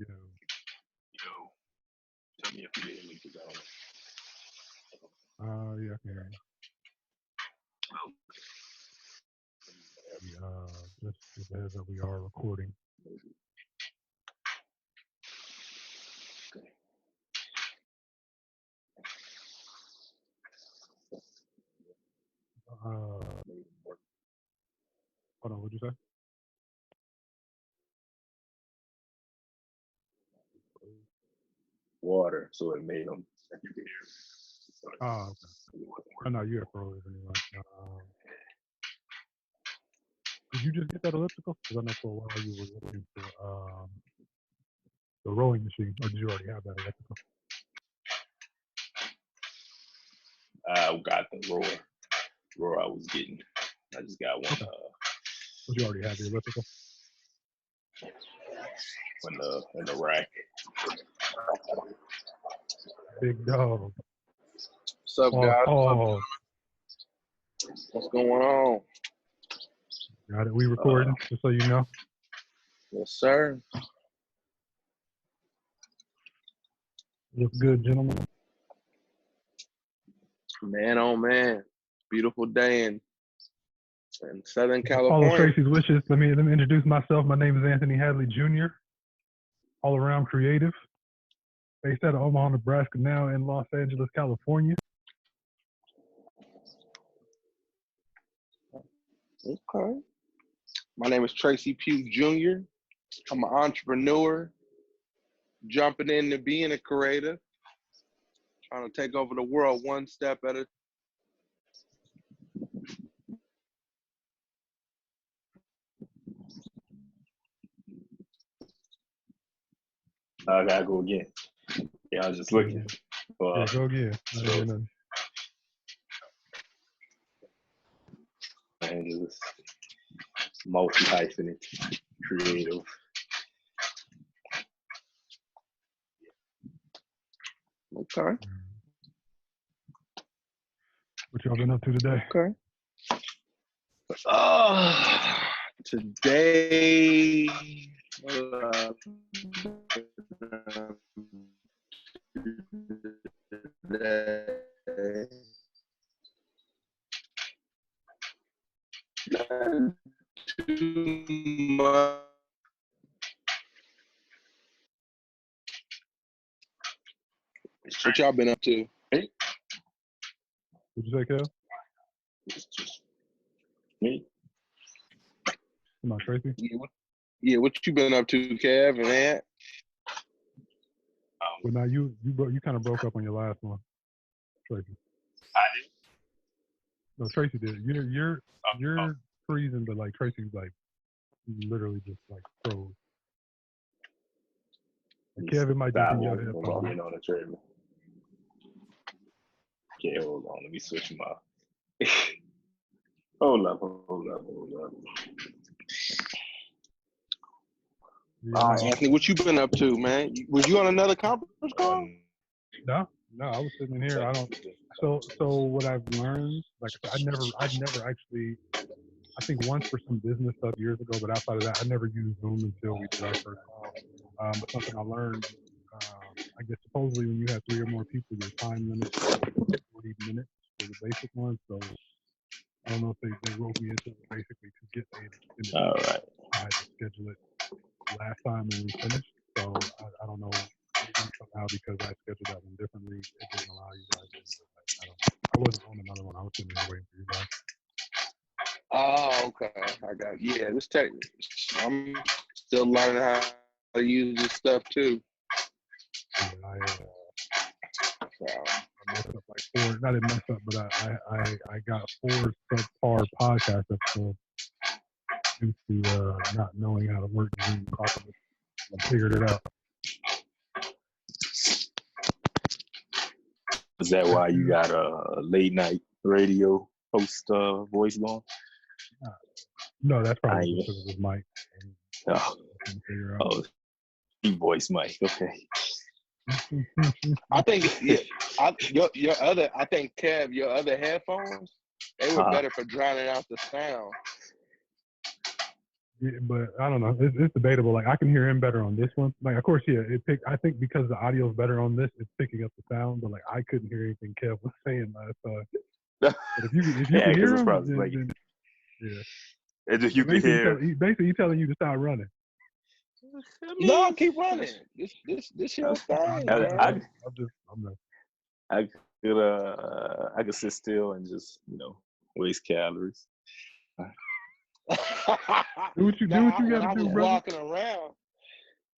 Yo. Tell me if you hear me, because I Yeah, I can hear you. Just a heads up, we are recording. Hold on, what'd you say? water, so it made them. You can hear. Oh, okay. Oh, no, you have frozen anyway. Did you just get that elliptical? Because I know for a while you were looking for the rowing machine, or did you already have that elliptical? I got the roar I was getting. I just got one. Okay. But you already had the elliptical? In the rack. Big dog. What's up, guys? Oh. What's going on? Got it. We recording, just so you know. Yes, sir. What's good, gentlemen? Man, oh man, beautiful day in Southern Follow California. Tracy's wishes. Let me introduce myself. My name is Anthony Hadley Jr. All around creative. Based out of Omaha, Nebraska, now in Los Angeles, California. Okay. My name is Tracy Pugh Jr. I'm an entrepreneur, jumping into being a creative, trying to take over the world one step at a time. I gotta go again. Yeah, I was just looking. Yeah, go again. Angeles, multi-hyphenate, creative. Okay. What y'all been up to today? Okay. Today, not too much. What y'all been up to? Hey, What'd you say, Kev? it's just me. Come on, Tracy. What you been up to, Kev and Ant? Well, now you kind of broke up on your last one, Tracy. I did. No, Tracy did. You're freezing, but like Tracy's like literally just like froze. Like, Kev, it might just be your headphones. Getting on the treadmill. Okay, hold on. Let me switch my. Hold up. Anthony, what you been up to, man? Was you on another conference call? No, I was sitting in here. I don't. So what I've learned, like I never actually. I think once for some business stuff years ago, but outside of that, I never used Zoom until we did our first call. But something I learned, I guess supposedly when you have 3 or more people, your time limit is 40 minutes for the basic one. So I don't know if they wrote me into it basically to get paid. All right. I had to schedule it last time when we finished. So I don't know, maybe somehow because I scheduled that one differently, it didn't allow you guys to. I wasn't on another one. I was sitting there waiting for you guys. Oh, okay. I got you. Yeah, this tech. I'm still learning how to use this stuff too. Yeah, I messed up like 4. Not messed up, but I got 4 subpar podcast episodes due to not knowing how to work Zoom properly. I figured it out. Is that why you got a late night radio host voice going? No, that's probably because of his mic. Oh, voice mic. Okay. I think I think Kev, your other headphones, they were better for drowning out the sound. Yeah, but I don't know. It's debatable. Like I can hear him better on this one. Like of course, yeah. I think because the audio is better on this, it's picking up the sound. But like I couldn't hear anything Kev was saying last time. But if you Yeah, can because hear it's him, probably like then yeah. and if you can hear. Basically, he's telling you to start running. I No, mean, keep running. This your thing, bro. I I'm not. I I could sit still and just waste calories. Do what you when gotta I do, was brother. walking around,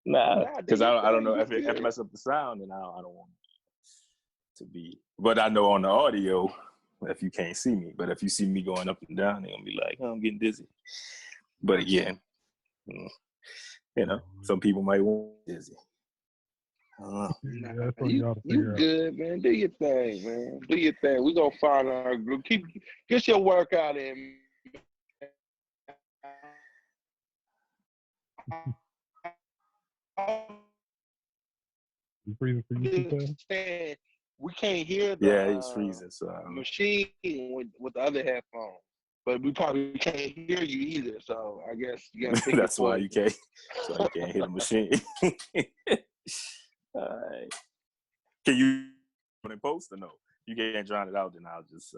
Nah, do because your I don't thing. know You if it good. mess up the sound, and I don't want it to be. But I know on the audio, if you can't see me, but if you see me going up and down, they're gonna be like, "Oh, I'm getting dizzy." But again, some people might want dizzy. Yeah, that's what You y'all to you figure out. good, man. Do your thing, man. Do your thing. We gonna find our group. Get your workout in. You freezing for you too, Saying we can't hear Yeah, it's the freezing, so machine with the other headphones, but we probably can't hear you either. So I guess you gotta pick that's your why poison. you can't. That's why you can't hit a machine. All right. Can you put in post or no? You can't drown it out, then I'll just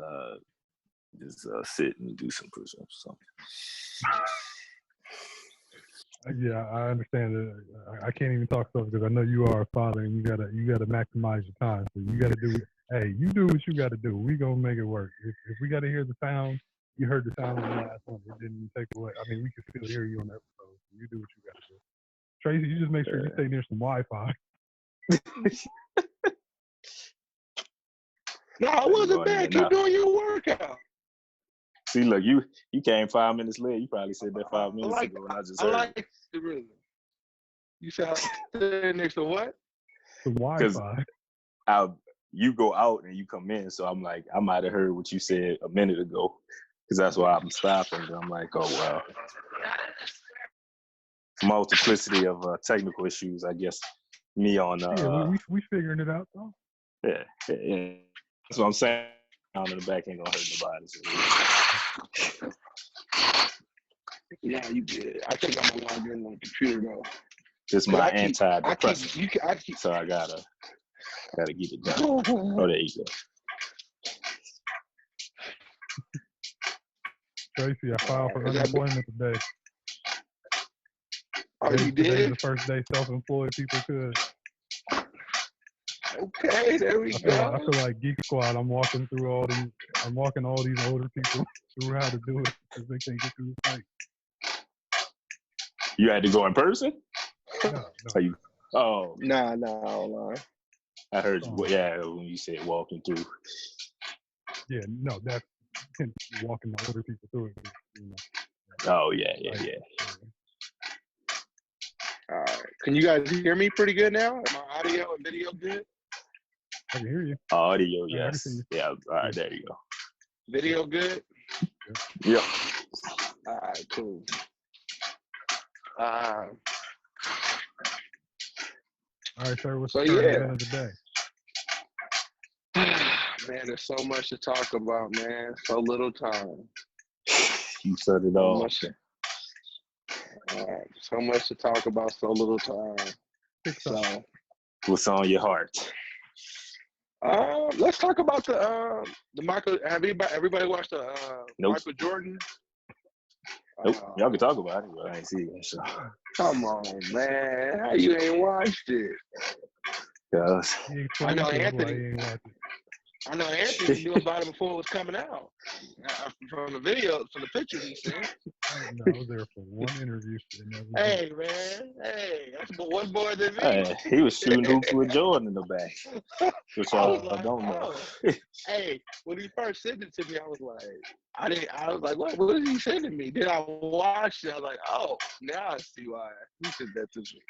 sit and do some push-ups or something. Yeah, I understand that. I can't even talk stuff because I know you are a father and you gotta maximize your time. So you gotta do. Hey, you do what you gotta do. We gonna make it work. If we gotta hear the sound, you heard the sound on the last one. It didn't take away. I mean, we can still hear you on the episode. So you do what you gotta do. Tracy, you just make sure you stay near some Wi-Fi. No, I wasn't back. Keep doing your workout. See, look, you came 5 minutes late. You probably said that 5 minutes ago, and I just heard. I like the rhythm. You said I stood next to what? Some Wi-Fi. You go out and you come in, so I'm like, I might have heard what you said a minute ago, because that's why I'm stopping. And I'm like, oh well, multiplicity of technical issues, I guess. Me on yeah, we figuring it out though. Yeah. That's what I'm saying. Down in the back ain't gonna hurt nobody. So. Yeah, you did. I think I'm gonna log in on the computer though. It's my antidepressant. So I gotta get it done. Oh, there you go. Tracy, I filed for unemployment today. Oh, you did? Today's the first day self-employed people could. Okay, there we go. I feel like Geek Squad. I'm walking all these older people through how to do it because they can't get through the site. You had to go in person? No. Nah, online. I heard you. Yeah, when you said walking through. Yeah, no, that's walking the older people through it. Oh yeah. All right. Can you guys hear me pretty good now? Am my audio and video good? I can hear you. Audio, yes. Yeah. All right, there you go. Video good? Yep. All right, cool. All right, sir. What's the current event of the day? Man, there's so much to talk about, man. So little time. You said it all. So much to talk about, so little time. So, what's on your heart? Let's talk about the Michael. Have everybody watched the Michael Jordan? Nope. Y'all can talk about it, but I ain't see it. So. Come on, man. How you ain't watched it? I know Anthony. I know Anthony knew about it before it was coming out. From the video, from the pictures he sent. I was there for one interview. Hey, man. Hey, that's one more than me. Hey, he was shooting hoops with Jordan in the back. Which I don't know. Hey, when he first sent it to me, I was like, what is he sending me? Then I watched it. I was like, oh, now I see why he sent that to me.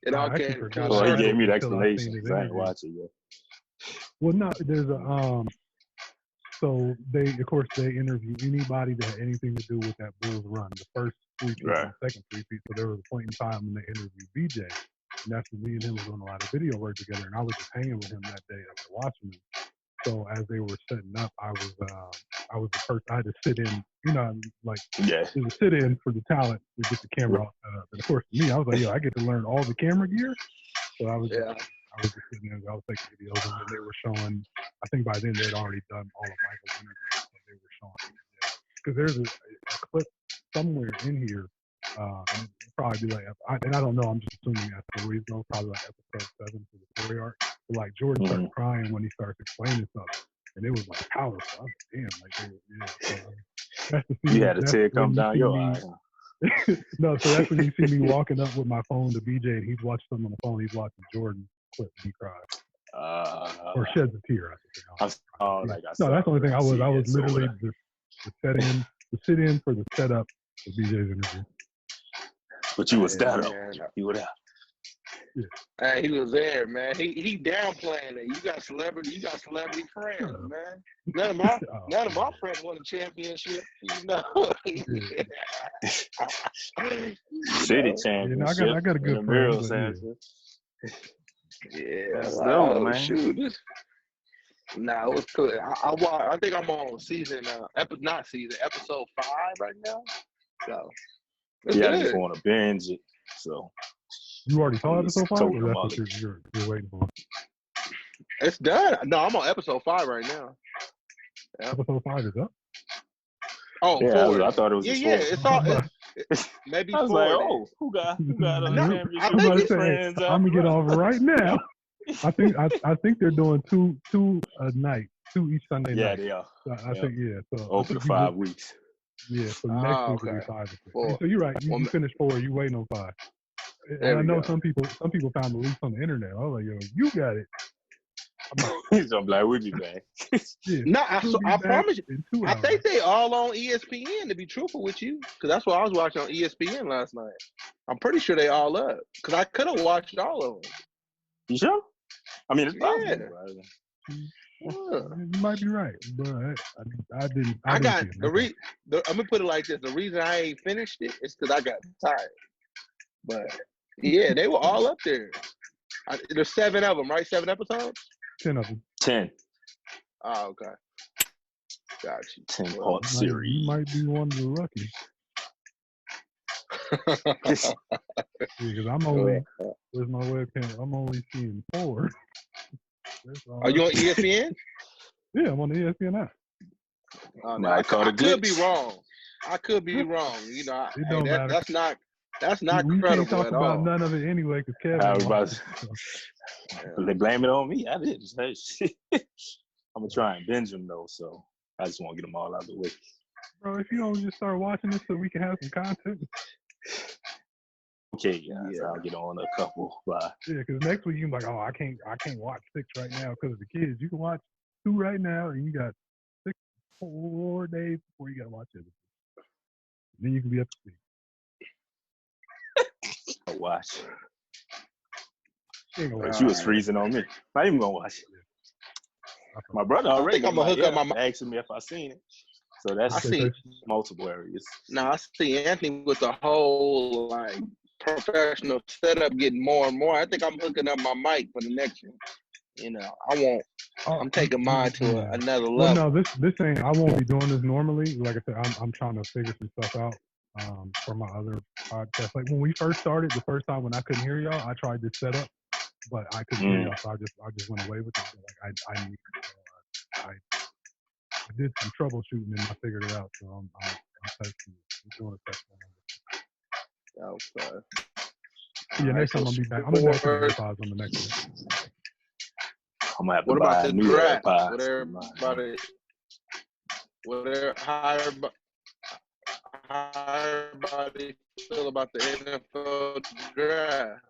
It all came. Well, he gave me the explanation because I ain't watch it yet. Well, no, there's a so they interview anybody that had anything to do with that Bulls run. The first three-peat and the second three-peat. So there was a point in time when they interviewed BJ, and that's when me and him was doing a lot of video work together, and I was just hanging with him that day after watching him. So as they were setting up, I was the person I had to sit in. Like Yeah. there's a sit in for the talent to get the camera all set up. And of course, for me, I was like, yo, I get to learn all the camera gear. So I was just sitting there. I was taking videos, and then they were showing. I think by then they'd already done all of Michael's interviews, so they were showing. Because there's a clip somewhere in here, and it'd probably be like, and I don't know. I'm just assuming that's the reason. Probably like episode 7 for the story arc. But like Jordan started crying when he started explaining something, and it was like powerful. I was like, damn, like that's the scene. You had a tear come down your eye. No, so that's when you see me walking up with my phone to BJ, and he's watching something on the phone. He's watching Jordan clip, and he cries or sheds a tear. I think. No, that's the only thing I was. I was literally the sit in for the setup for BJ's interview. But you was that up. You were there. Yeah. Hey, he was there, man. He downplaying it. You got celebrity friends, man. None of my friends won a championship. City championship. I got a good friend. Man. Shoot. Nah, it was cool. I think I'm on episode 5 right now. So I just want to binge it. So you already saw episode 5, or that's what you're waiting for? It's done. No, I'm on episode 5 right now. Yeah. Episode 5 is up. Oh, yeah, 4. I thought it was. It's all. Maybe I was 4. Like, oh, who got a championship friends? I'm gonna get off right now. I think they're doing two a night, 2 each Sunday night. Yeah, they are. I think So over the 5 weeks. Yeah, so next week will be 5 or 6. So you're right. You finished 4. You waiting on 5. And I know some people found the leaks on the internet. I was like, yo, you got it. I'm like, we'll be back. I promise you. I think they all on ESPN, to be truthful with you, because that's what I was watching on ESPN last night. I'm pretty sure they all up, because I could have watched all of them. You sure? I mean, it's possible. Yeah. You might be right, but I didn't. I'm gonna put it like this: the reason I ain't finished it is because I got tired. But yeah, they were all up there. There's 7 of them, right? 7 episodes. 10 of them. 10. Oh, okay. Got you. 10-part series. You might be one of the lucky. Because I'm only. Where's my webcam? I'm only seeing 4. Are you on ESPN? Yeah, I'm on the ESPN app. I could be wrong. I could be wrong. You know, that's not we credible can't talk at about all. None of it anyway, because Kevin. They blame it on me. I didn't say shit. I'm gonna try and binge them though, so I just want to get them all out of the way. Bro, if you don't just start watching this so we can have some content. Okay, guys, I'll get on a couple. Bye. Yeah, because next week you can be like, oh, I can't watch 6 right now because of the kids. You can watch 2 right now, and you got 4 days before you got to watch it. Then you can be up to speed. I'll watch. You was freezing on me. Not even gonna watch it. My brother already. I'm gonna hook up my asking me if I seen it. So that's multiple areas. Now I see Anthony with the whole like professional setup getting more and more. I think I'm hooking up my mic for the next one. You know, I'm taking mine to another level. Well, no, this ain't. I won't be doing this normally. Like I said, I'm trying to figure some stuff out for my other podcast. Like when we first started, the first time when I couldn't hear y'all, I tried this setup, but I couldn't hear y'all, so I just went away with it. Like I did some troubleshooting and I figured it out. So I'm testing. We're doing a test. Okay. Yeah, next time I'll be back. I'm gonna back to the AirPods on the next one. I'm gonna have to buy a new AirPods. How everybody feel about the NFL draft?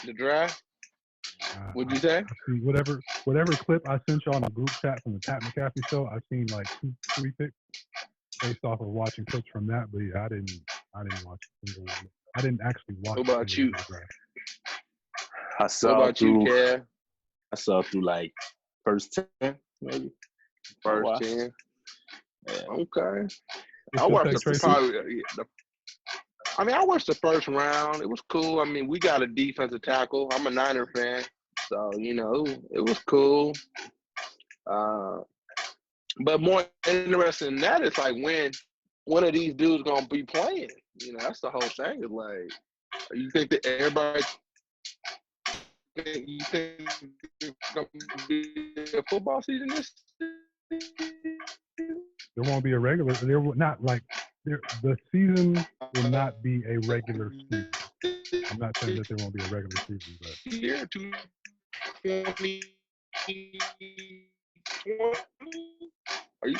The draft? What'd you say? See, whatever clip I sent y'all in the group chat from the Pat McAfee show, I've seen like 2-3 picks based off of watching clips from that. But yeah, I didn't watch a single one. I didn't actually watch. What about you? I saw through like first 10, maybe. First 10. Yeah. Okay. I watched the first round. It was cool. I mean, we got a defensive tackle. I'm a Niner fan. So, it was cool. But more interesting than that is like when one of these dudes gonna be playing. That's the whole thing. Is like, you think that everybody, you think it's gonna be a football season this season? There won't be a regular. There will not the season will not be a regular season. I'm not saying that there won't be a regular season, but Year 2020. Or you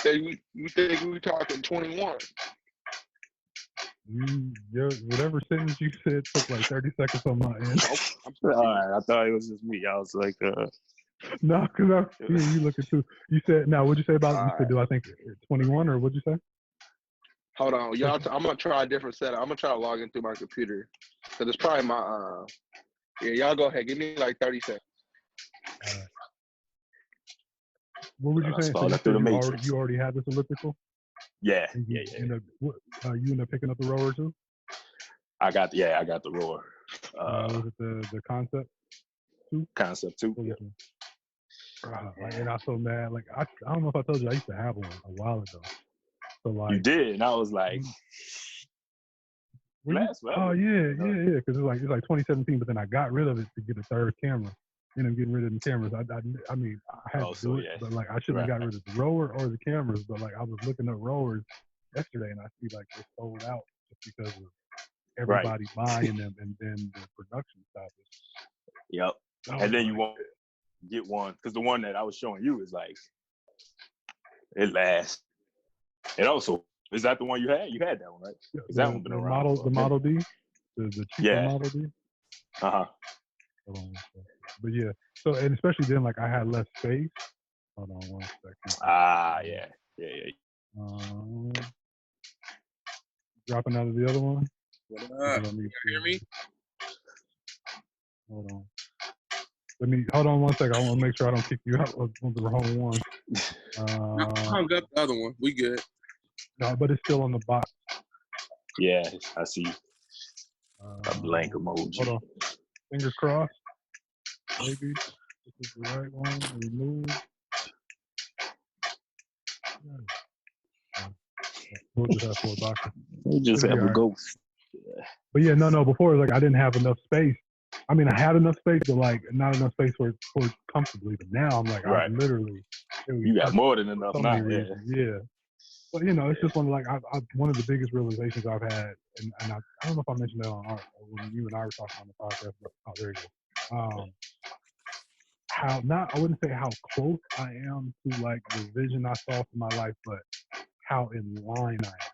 think we talking 21? Whatever sentence you said took like 30 seconds on my end. All right, I thought it was just me. I was like, No, because you looking too. You said, now what'd you say about it? You said, do I think 21 or what'd you say? Hold on, y'all. I'm gonna try a different setup. I'm gonna try to log in through my computer because it's probably my. Yeah, y'all go ahead. Give me like 30 seconds. All right. What would you say? So you already had this elliptical? Yeah. You end up picking up the rower too? I got the rower. Was it the concept too? Concept too. Yeah. And I'm so mad. Like I don't know if I told you I used to have one a while ago. So like you did, and I was like, oh yeah, because it's like 2017, but then I got rid of it to get a third camera. I'm getting rid of the cameras. I mean, I had to do it, but like I shouldn't have got rid of the rower or the cameras. But like I was looking at rowers yesterday, and I see like they're sold out just because of everybody buying them, and then the production stopped. Yep. And then you won't get one because the one that I was showing you is like it lasts. And also, is that the one you had? You had that one, right? That one been around. The Model D, the cheaper Model D. But yeah, so and especially then, like I had less space. Hold on 1 second. Yeah. Dropping out of the other one. You hear me? Hold on. Hold on 1 second. I want to make sure I don't kick you out of the wrong one. I hung up the other one. We good. No, but it's still on the box. Yeah, I see. A blank emoji. Hold on. Fingers crossed. Maybe this is the right one. Remove. We'll just have 4 boxes. We'll just have a ghost. But yeah, no. Before, like I didn't have enough space. I mean, I had enough space, but like not enough space for comfortably. But now I'm like, I literally. You got more than enough now. Yeah. But it's just one of the biggest realizations I've had, and I don't know if I mentioned that when you and I were talking on the podcast. But, there you go. I wouldn't say how close I am to like the vision I saw for my life, but how in line I am.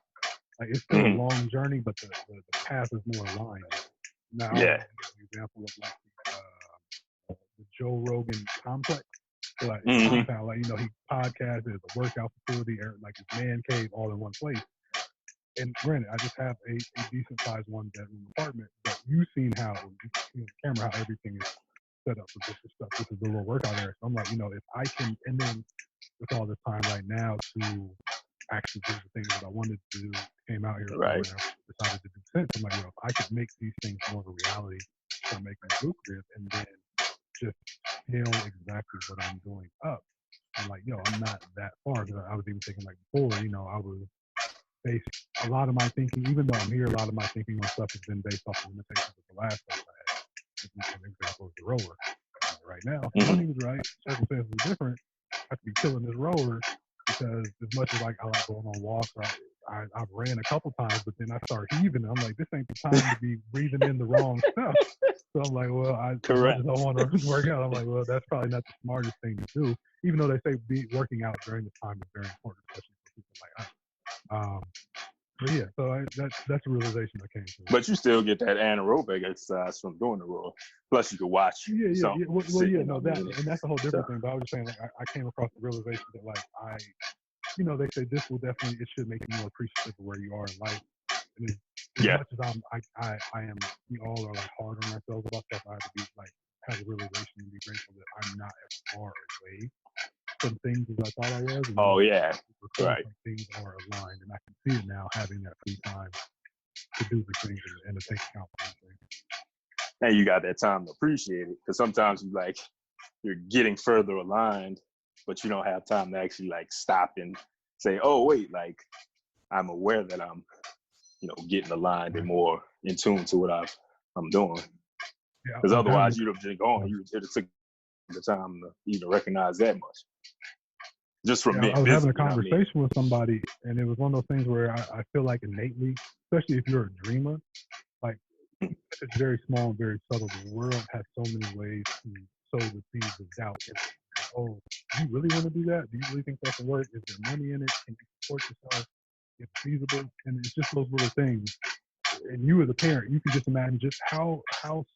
Like it's still a long journey, but the path is more aligned. Now, I'll give you an example of like the Joe Rogan complex. So like compound, like he podcasts, there's a workout facility, like his man cave, all in one place. And granted, I just have a decent sized 1-bedroom apartment, but you've seen how you see on the camera how everything is set up for this stuff. This is the little workout area. So I'm like, if I can, and then with all this time right now to actually do the things that I wanted to do, came out here and I decided to do sense. I'm like, if I could make these things more of a reality, start making it lucrative, and then just scale exactly what I'm doing up. I'm like, I'm not that far. Because I was even thinking like before, I was based a lot of my thinking, even though I'm here, a lot of my thinking on stuff has been based off the limitations of the last place I had. An example is the rower. Right now, money was right, circumstances were different. I have to be killing this rower because as much as like I like going on walks, I've ran a couple times, but then I start heaving. I'm like, this ain't the time to be breathing in the wrong stuff. So I'm like, well, as much as I want to work out, I'm like, well, that's probably not the smartest thing to do. Even though they say working out during this time is very important, especially for people like us. But yeah, so that's the realization I came to. But you still get that anaerobic exercise from doing the roll. Plus, you can watch. And that's a whole different thing. But I was just saying, like, I came across the realization that, like, they say this will definitely, it should make you more appreciative of where you are in life. And as much as I am, we all are like hard on ourselves about stuff. I have to be like, have a realization and be grateful that I'm not as far away from things as I thought I was. And things are aligned, and I can see it now, having that free time to do the things and to take account for things. And you got that time to appreciate it, because sometimes you like, you're getting further aligned, but you don't have time to actually like stop and say, oh wait, like I'm aware that I'm, getting aligned and more in tune to what I'm doing. Because otherwise you'd have just gone. You would have took the time to even recognize that much. Just from me. I was having a conversation with somebody, and it was one of those things where I feel like innately, especially if you're a dreamer, like it's very small and very subtle. The world has so many ways to sow the seeds of doubt. Oh, do you really want to do that? Do you really think that can work? Is there money in it? Can you support yourself? It's feasible, and it's just those little things. And you as a parent, you can just imagine just how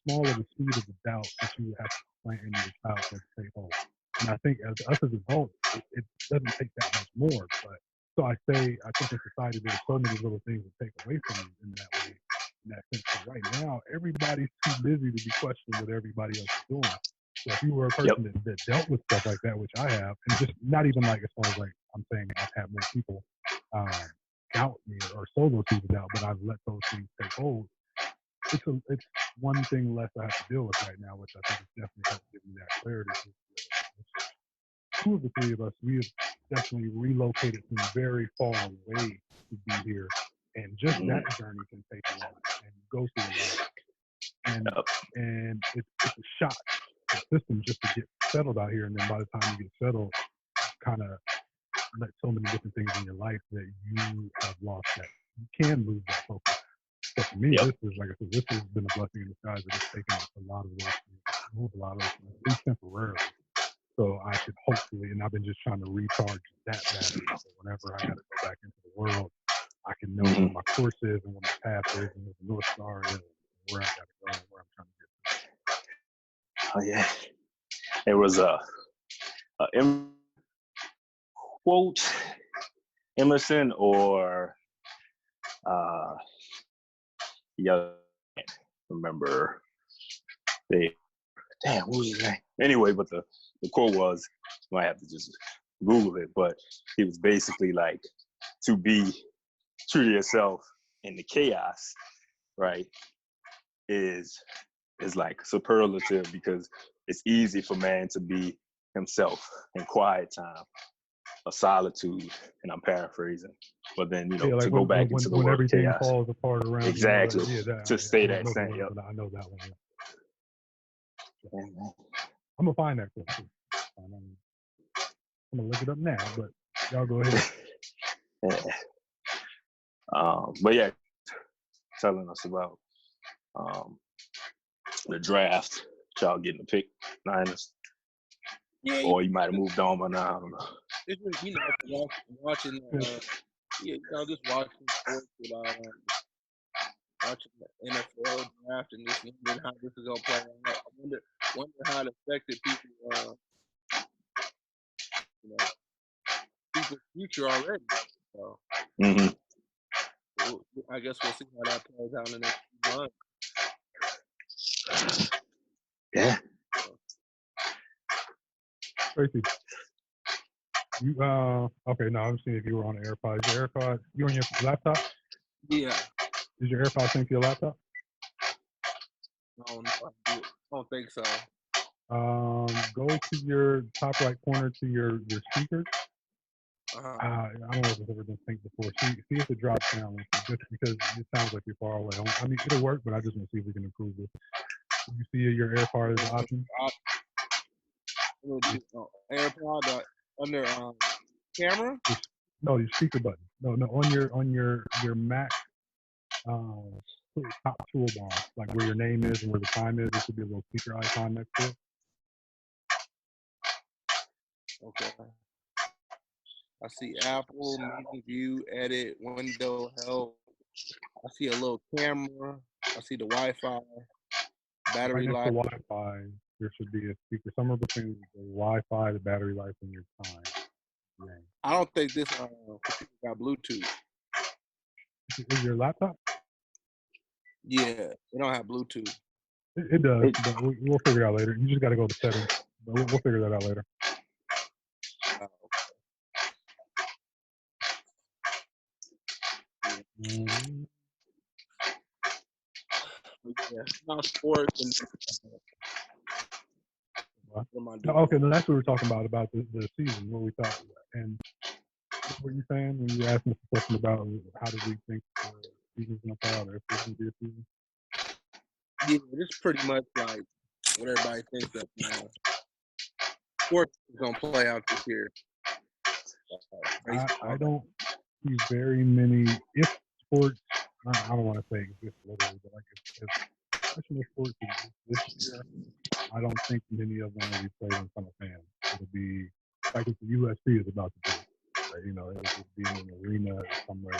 small of a seed of the doubt that you would have to plant in your child for it to take hold. And I think as us as adults, it doesn't take that much more. But so I think in society there's so many little things that take away from you in that way. In that sense, but right now everybody's too busy to be questioning what everybody else is doing. So if you were a person that dealt with stuff like that, which I have, and just not even like as far as like I'm saying I've had more people doubt me or sow those seeds of doubt, but I've let those things take hold. It's one thing less I have to deal with right now, which I think has definitely helped give me that clarity. Two of the three of us, we have definitely relocated from very far away to be here, and just that journey can take a lot and go through a lot. And it's a shock to the system just to get settled out here, and then by the time you get settled, kind of let so many different things in your life that you have lost that you can lose that focus. So for me, this is like I said, this has been a blessing in disguise. That it's taken a lot of those things, move a lot of those things, at least temporarily. So I should hopefully, and I've been just trying to recharge that battery. So whenever I got to go back into the world, I can know what my course is and what my path is and what the North Star is, and where I got to go and where I'm trying to get to. Oh yeah, it was a quote Emerson or I remember what was his name? Anyway, but the quote was, I might have to just Google it, but he was basically like, to be true to yourself in the chaos, right, is like superlative, because it's easy for man to be himself in quiet time, a solitude, and I'm paraphrasing, but then like to go back into the when world everything chaos, falls apart around exactly, to stay that same. I know that one. I'm gonna find that quote. I'm gonna look it up now, but y'all go ahead. But yeah, telling us about the draft, y'all getting the pick, Niners. Yeah, or you might have moved on by now. I don't know. It's just, watching, just watching sports without watching the NFL draft and just wondering how this is gonna play out. I wonder how it affected people, people's future already. So, I guess we'll see how that plays out in the next few months. Yeah. Tracy, you okay? No, I'm seeing if you were on the AirPods. Your AirPods, you on your laptop? Yeah. Is your AirPods synced to your laptop? No, I don't think so. Go to your top right corner to your speakers. I don't know if it's ever been synced before. See if it drops down, just because it sounds like you're far away. I mean, it'll work, but I just want to see if we can improve this. You see your AirPod as an option? AirPod under camera? No, your speaker button. No, on your Mac top toolbar, like where your name is and where the time is. There should be a little speaker icon next to it. Okay. I see Apple, Meeting View, Edit, Window, Help. I see a little camera. I see the Wi-Fi, battery life. The Wi-Fi, there should be a speaker somewhere between the Wi-Fi, the battery life, and your time. Yeah. I don't think this computer got Bluetooth. Is your laptop? Yeah, it don't have Bluetooth. It does, but we'll figure it out later. You just got to go to settings. But we'll figure that out later. Yeah, not sports and What am I doing? Okay, no, that's what we were talking about the season, what we thought. And what were you saying when you were asking us a question about how did we think the season's going to play out, or if there's going to be a season? Yeah, it's pretty much like what everybody thinks that sports is going to play out this year. I don't see very many, if sports, I don't want to say exist literally, but like if professional sports exist this year, I don't think many of them will be played in front of fans. It'll be like what the UFC is about to do. Right? You know, it'll just be in an arena somewhere,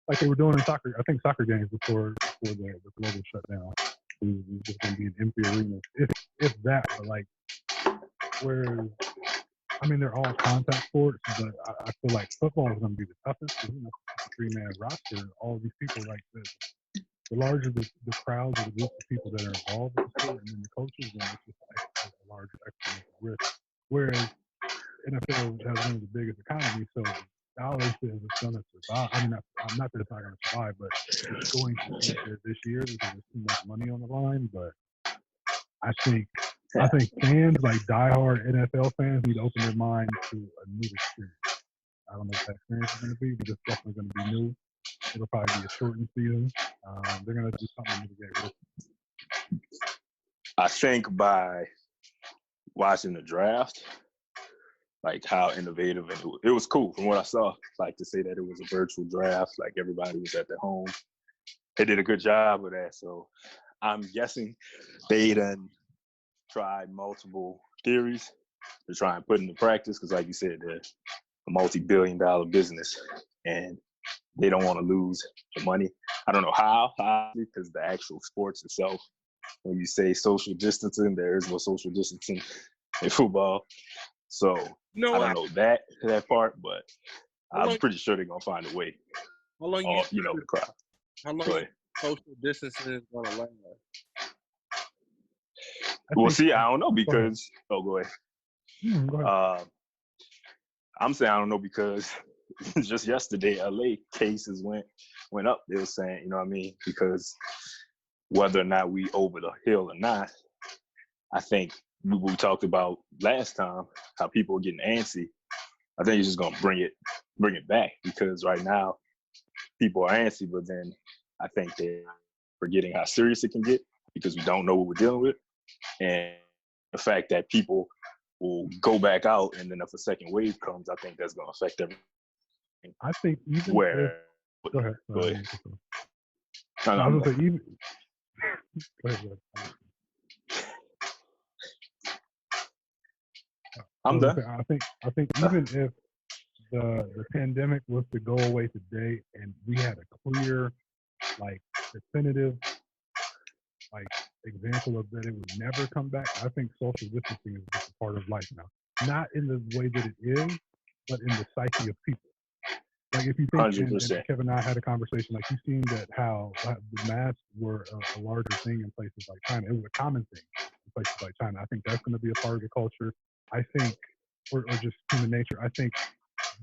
like they were doing in soccer. I think soccer games before the global shutdown. It was just going to be an empty arena, if that. But like, whereas, I mean, they're all contact sports, but I feel like football is going to be the toughest. You know, it's a 3-man roster. All of these people, like the larger the crowds or the group of people that are involved with the sport, and then the coaches, then it's just like a larger exponential risk. Whereas NFL has one of the biggest economies, so dollars says it's going to survive. I mean, not that it's not going to survive, but it's going to get there this year because there's too much money on the line. But I think fans, like diehard NFL fans, need to open their mind to a new experience. I don't know what that experience is going to be, but it's definitely going to be new. It'll probably be a shortened season. They're going to do something to mitigate risk. I think by watching the draft, like how innovative, and it was cool from what I saw. Like to say that it was a virtual draft, like everybody was at their home. They did a good job of that. So I'm guessing they done tried multiple theories to try and put into practice because, like you said, they're a multi-billion-dollar business and they don't want to lose the money. I don't know how, because the actual sports itself, when you say social distancing, there is no social distancing in football. So I don't know that part, but I'm pretty sure they're gonna find a way. How long the crowd. How long social distancing is gonna last? Well, see, I don't know because. Oh, go ahead. Go ahead. I'm saying I don't know because just yesterday, LA cases went up. They were saying, you know what I mean? Because whether or not we over the hill or not, I think we talked about last time how people are getting antsy. I think it's just gonna bring it back because right now people are antsy, but then I think they're forgetting how serious it can get because we don't know what we're dealing with, and the fact that people will go back out, and then if a second wave comes, I think that's gonna affect everything. I think even where. Go ahead. Go ahead. No, I was gonna say even. Go ahead. I'm done. I think even if the pandemic was to go away today and we had a clear, like definitive, like example of that it would never come back, I think social distancing is just a part of life now. Not in the way that it is, but in the psyche of people. Like if you think, and Kevin and I had a conversation, like you've seen that how the masks were a larger thing in places like China. It was a common thing in places like China. I think that's going to be a part of the culture. I think, or just human nature. I think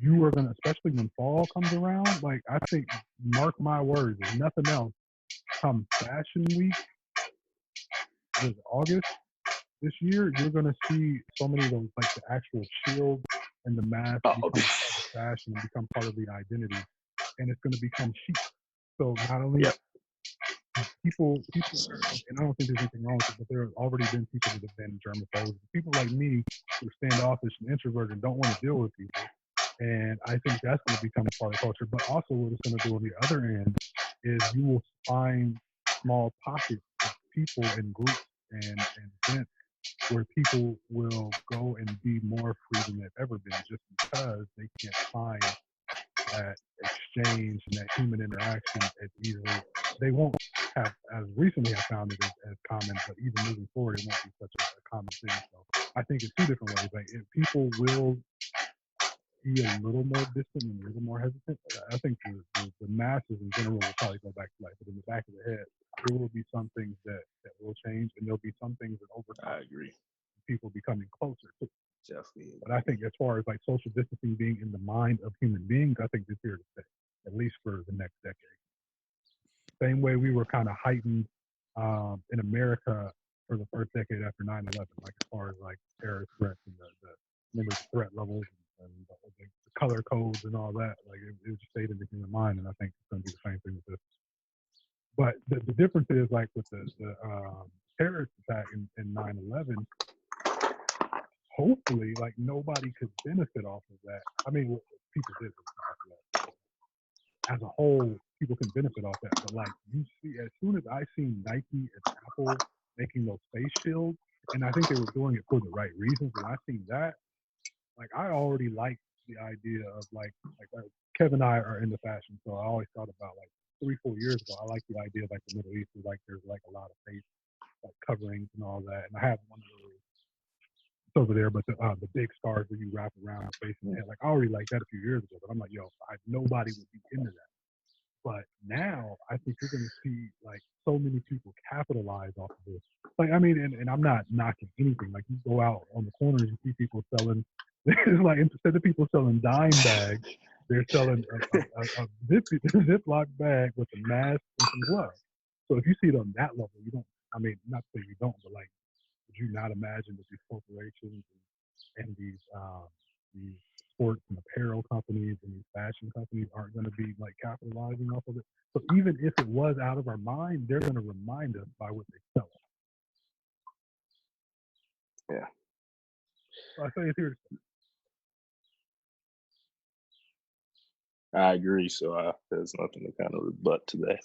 you are going to, especially when fall comes around, like I think, mark my words, if nothing else, come fashion week, this August this year, you're going to see so many of those, like the actual shield and the mask become part of the fashion and become part of the identity, and it's going to become chic. So not only people, and I don't think there's anything wrong with it, but there have already been people that have been germaphobes. People like me who are standoffish and introverted and don't want to deal with people. And I think that's going to become a part of culture. But also what it's going to do on the other end is you will find small pockets of people and groups and events where people will go and be more free than they've ever been just because they can't find that exchange and that human interaction as easily. They won't have as recently have found it as common, but even moving forward, it won't be such a common thing. So I think in two different ways. Like if people will be a little more distant and a little more hesitant, I think the masses in general will probably go back to life. But in the back of the head, there will be some things that will change, and there'll be some things that over time, I agree, people becoming closer to. Definitely. But I think as far as like social distancing being in the mind of human beings, I think it's here to stay, at least for the next decade. Same way we were kind of heightened in America for the first decade after 9/11, like as far as like terrorist threats and the remember the threat levels and the color codes and all that. Like it just stayed in the human mind, and I think it's going to be the same thing with this. But the difference is like with the terrorist attack in 9/11. Hopefully, like nobody could benefit off of that. I mean, people did benefit off of that. As a whole, people can benefit off that. But like you see, as soon as I seen Nike and Apple making those face shields, and I think they were doing it for the right reasons. When I seen that, like I already liked the idea of like Kevin and I are into fashion, so I always thought about like 3-4 years ago. I like the idea of like the Middle East is like there's like a lot of face like coverings and all that, and I have one of those over there, but the big stars that you wrap around the face and the head, like I already liked that a few years ago, but I'm like, yo, nobody would be into that. But now I think you're going to see like so many people capitalize off of this. Like, I mean, and I'm not knocking anything. Like you go out on the corners, you see people selling, it's like instead of people selling dime bags, they're selling a Ziploc bag with a mask and some gloves. So if you see it on that level, you don't, I mean, not that you don't, but like, would you not imagine that these corporations and these sports and apparel companies and these fashion companies aren't going to be like capitalizing off of it? So even if it was out of our mind, they're going to remind us by what they sell. Yeah. So I say it's here. I agree. So there's nothing to kind of rebut to that.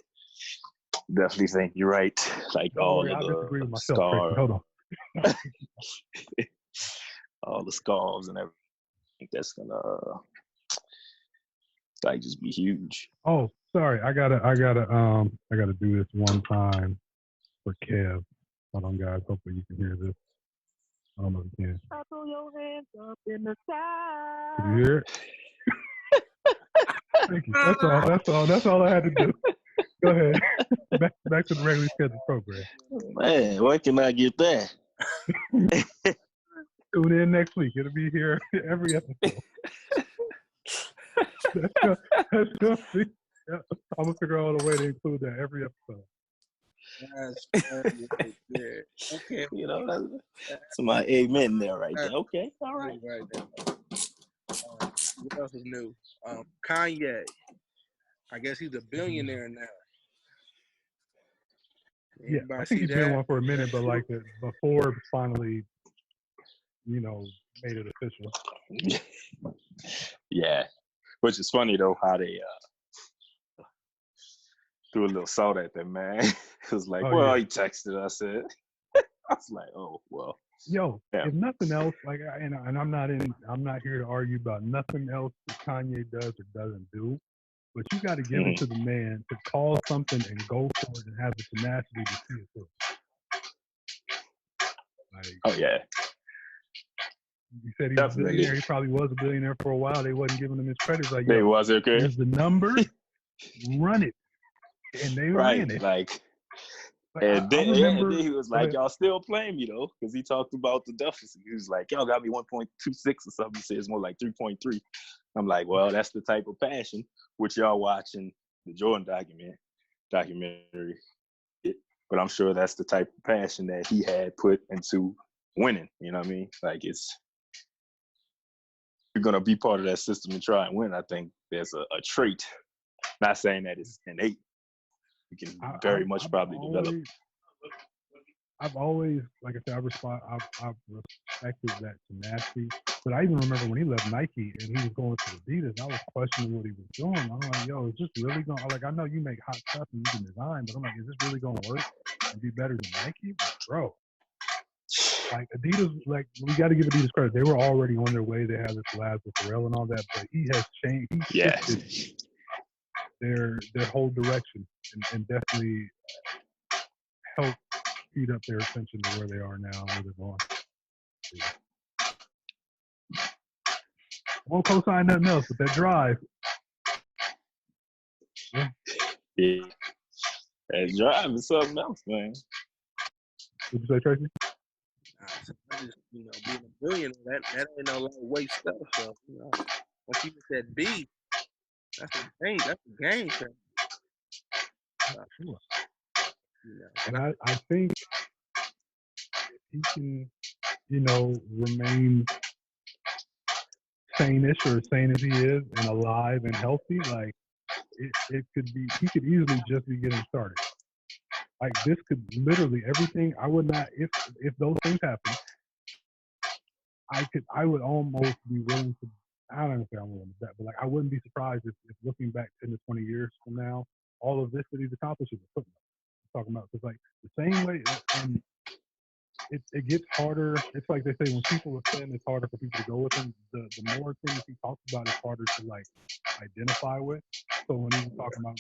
Definitely think you're right. Like all of the scarves, Hold on. all the scarves and everything. That's gonna like just be huge. Oh, sorry. I gotta do this one time for Kev. Hold on, guys. Hopefully you can hear this. I don't know if you can. I throw your hands up in the sky. Can you hear it? Thank you. That's all I had to do. Go ahead. Back to the regularly scheduled program. Man, why can I get that? Tune in next week. It'll be here every episode. That's gonna be, yeah, I'm gonna figure out a way to include that every episode. That's right there. Okay, you know that's my amen there right there. Okay, all right. Right there. What else is new? Kanye. I guess he's a billionaire now. Yeah, I think he's been one for a minute, but like before finally, made it official. Yeah, which is funny though how they threw a little salt at them, man. It was like, he texted us it. I was like, oh well. Yo, if nothing else, like, and I'm not here to argue about nothing else that Kanye does or doesn't do, but you got to give it to the man to call something and go for it and have the tenacity to see it through. Like, oh yeah. He said he was a billionaire. He probably was a billionaire for a while. They wasn't giving him his credit. Like, they was okay. Here's the number, run it, and they ran it. Like and then he was like, y'all still playing me though, because he talked about the deficit. He was like, y'all got me 1.26 or something. He said it's more like 3.3. I'm like, well, that's the type of passion which y'all watching the Jordan documentary. But I'm sure that's the type of passion that he had put into winning. You know what I mean? Like you're gonna be part of that system and try and win. I think there's a trait. Not saying that it's innate. You can very much probably develop. I've always, like I said, I've respected that tenacity. But I even remember when he left Nike and he was going to Adidas, I was questioning what he was doing. I'm like, yo, is this really going to, like, I know you make hot stuff and you can design, but I'm like, is this really going to work and be better than Nike? Bro. Like Adidas, like we got to give Adidas credit. They were already on their way. They had the collabs with Pharrell and all that, but he has changed. He shifted their whole direction and definitely helped speed up their attention to where they are now and where they're going. Yeah. Won't co-sign nothing else, but that drive. Yeah. That drive is something else, man. What'd you say, Tracy? I just, being a billionaire, that ain't no lightweight stuff. So, once you get that B, that's a game. That's a game changer. Sure. And I think he can, remain sane-ish or as sane as he is and alive and healthy, like it could be, he could easily just be getting started. Like this could literally everything. I would not, if those things happen, I would almost be willing to. I don't say I'm willing to bet, but like I wouldn't be surprised if looking back 10 to 20 years from now, all of this that he's accomplished is a footnote. Talking about because like the same way, and it gets harder. It's like they say when people ascend, it's harder for people to go with him. The more things he talks about, it's harder to like identify with. So when he was talking about,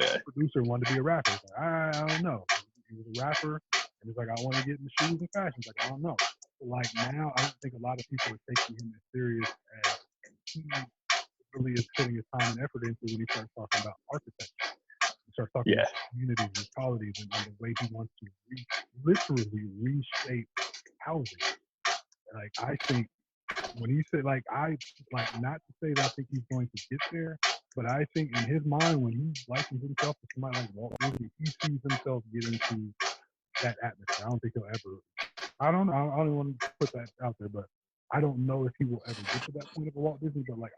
the producer wanted to be a rapper, it's like, I don't know. He was a rapper, and he's like, I want to get in the shoes and fashion. He's like, I don't know. So like now, I don't think a lot of people are taking him as serious as he really is putting his time and effort into when he starts talking about architecture. He starts talking about communities and qualities and the way he wants to literally reshape housing. Like I think when he said like not to say that I think he's going to get there, but I think in his mind when he likens himself to somebody like Walt Disney, he sees himself getting to that atmosphere. I don't think he'll ever. I don't know. I don't want to put that out there, but I don't know if he will ever get to that point of a Walt Disney. But like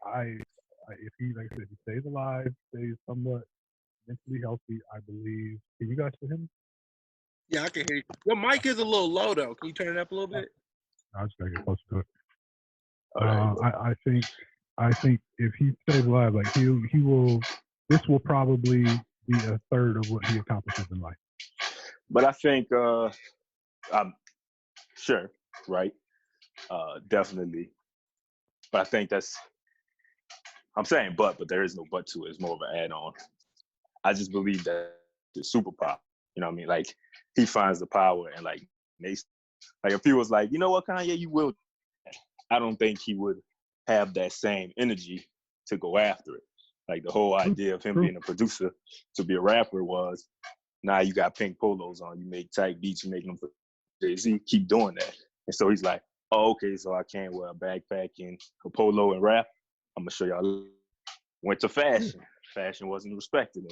if he, like I said, if he stays alive, stays somewhat mentally healthy, I believe. Can you guys hear him? Yeah, I can hear you. Your mic is a little low though. Can you turn it up a little bit? I just gotta get closer to it. I think if he stays alive, like he will. This will probably be a third of what he accomplishes in life. But I think, I'm sure, right? Definitely. But I think I'm saying but there is no but to it. It's more of an add-on. I just believe that it's superpower. You know what I mean? Like he finds the power and like if he was like, you know what, Kanye, you will. I don't think he would have that same energy to go after it. Like the whole idea of him being a producer to be a rapper was, now you got pink polos on, you make tight beats, you make them for Jay-Z, keep doing that. And so he's like, oh, okay, so I can't wear a backpack and a polo and rap. I'm gonna show y'all. Went to fashion. Fashion wasn't respected.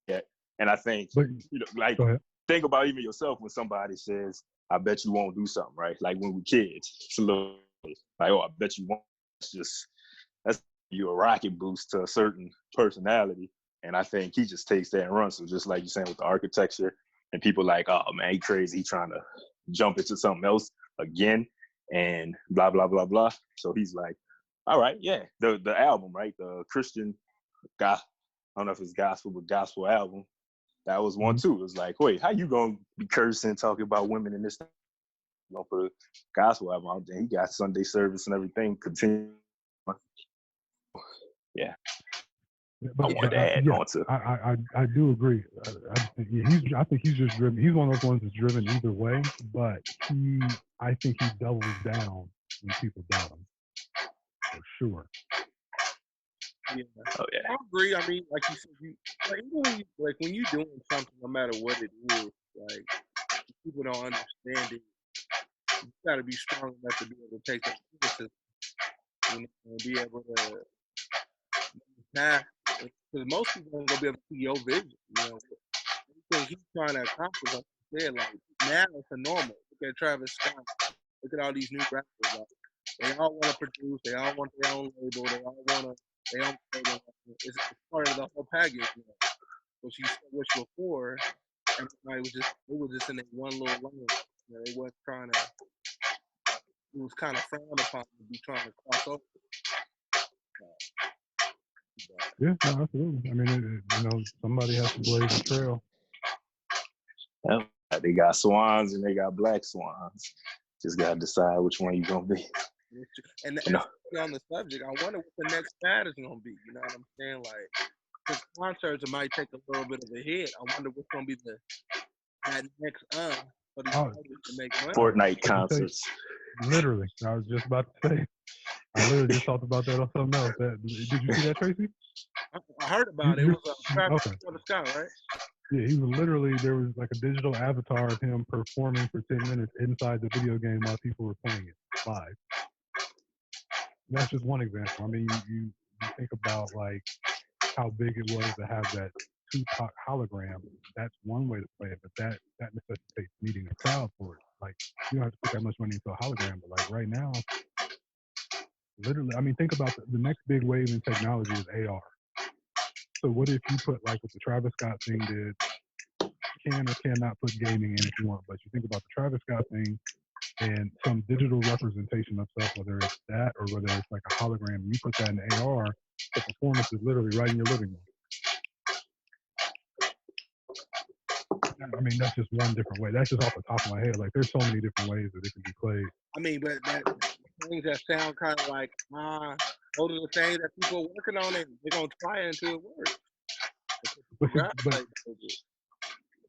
Yeah. And I think, think about even yourself when somebody says, I bet you won't do something, right? Like when we kids, it's a little like, oh, I bet you won't. That's you a rocket boost to a certain personality. And I think he just takes that and runs. So just like you're saying with the architecture, and people like, oh man, he crazy. He trying to jump into something else again and blah, blah, blah, blah. So he's like, all right, yeah. The album, right? The Christian I don't know if it's gospel, but gospel album. That was one too. It was like, wait, how you gonna be cursing, talking about women in this thing? You know, for the gospel album out there, he got Sunday service and everything. Continue. Yeah. But, I wanted to add on to. I do agree. I think he's just driven. He's one of those ones that's driven either way. But I think he doubles down when people doubt him, for sure. Yeah. Oh yeah. I agree. I mean, like you said, when you're doing something, no matter what it is, like people don't understand it. You gotta be strong enough to be able to take that criticism, and be able to pass. Because most people aren't gonna be able to see your vision. Everything he's trying to accomplish, like you said, like now it's a normal. Look at Travis Scott. Look at all these new rappers. Like, they all want to produce. They all want their own label. They all want to. It's part of the whole package. What you said, which before, everybody was just in that one little lane. They wasn't trying to. It was kind of frowned upon to be trying to cross over. Yeah, no, absolutely. I mean, somebody has to blaze the trail. Yeah, they got swans and they got black swans. Just gotta decide which one you're gonna be. And on the subject, I wonder what the next fad is gonna be. You know what I'm saying? Like, because concerts might take a little bit of a hit. I wonder what's gonna be that next for these artists to make money. Fortnite concerts. Literally, I was just about to say. I literally just talked about that on something else. Did you see that, Tracy? I heard about it. It was a Travis Scott, right? Yeah, he was literally, there was like a digital avatar of him performing for 10 minutes inside the video game while people were playing it live. That's just one example. I mean, you think about like how big it was to have that Tupac hologram, that's one way to play it, but that necessitates needing a crowd for it. Like, you don't have to put that much money into a hologram, but like right now, literally, I mean, think about the next big wave in technology is AR. So what if you put, like what the Travis Scott thing did, can or cannot put gaming in if you want, but you think about the Travis Scott thing and some digital representation of stuff, whether it's that or whether it's like a hologram, you put that in AR, the performance is literally right in your living room. I mean, that's just one different way. That's just off the top of my head. Like, there's so many different ways that it can be played. I mean, but that things that sound kind of like, those are the things that people are working on, and they're gonna try it until it works.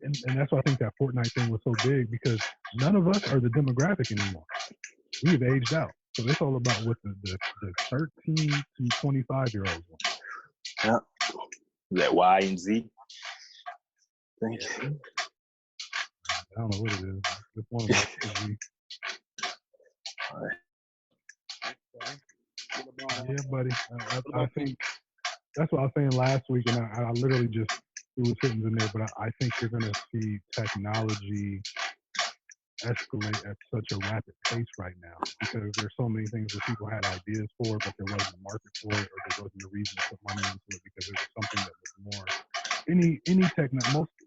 And that's why I think that Fortnite thing was so big, because none of us are the demographic anymore. We've aged out. So it's all about what the 13 to 25-year-olds want. Yeah. That Y and Z. I don't know what it is. It's one of those. Yeah, buddy. I think that's what I was saying last week, and I literally just threw a sentence in there, but I think you're going to see technology escalate at such a rapid pace right now, because there's so many things that people had ideas for, but there wasn't a market for it, or there wasn't a reason to put money into it, because it was something that was more any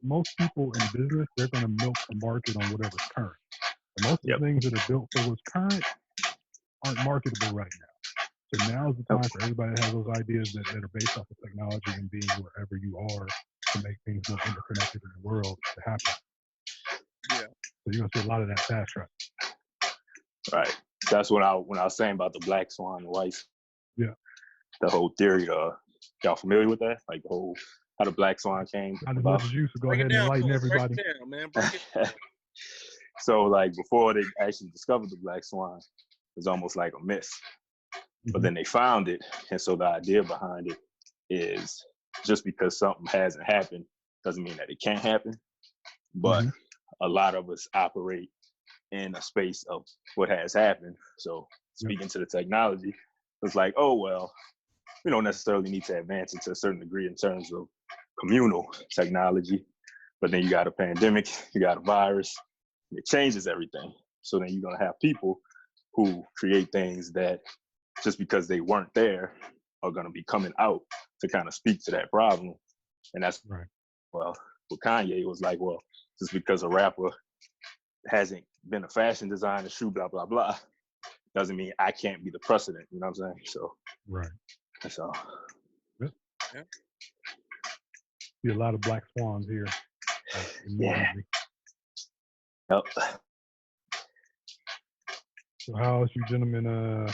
most people in business, they're going to milk the market on whatever's current. And most of the things that are built for what's current aren't marketable right now. So now's the time for everybody that has those ideas that are based off of technology and being wherever you are to make things more interconnected in the world to happen. Yeah. So you're gonna see a lot of that fast track. Right. That's when I was saying about the black swan and white. Yeah. The whole theory. Y'all familiar with that? Like the whole how the black swan came Not as about? much as you, so go ahead and enlighten everybody. Break it down, man. Break it down. So like before they actually discovered the black swan, it was almost like a myth. But then they found it, and so the idea behind it is just because something hasn't happened doesn't mean that it can't happen. But a lot of us operate in a space of what has happened. So speaking to the technology, it's like, oh, well, we don't necessarily need to advance it to a certain degree in terms of communal technology. But then you got a pandemic, you got a virus, it changes everything. So then you're going to have people who create things that just because they weren't there are going to be coming out to kind of speak to that problem. And that's, well, with Kanye was like, well, just because a rapper hasn't been a fashion designer, shoe, blah, blah, blah, doesn't mean I can't be the precedent. You know what I'm saying? So, that's all. Yeah. See a lot of black swans here. Yep. So how is you gentlemen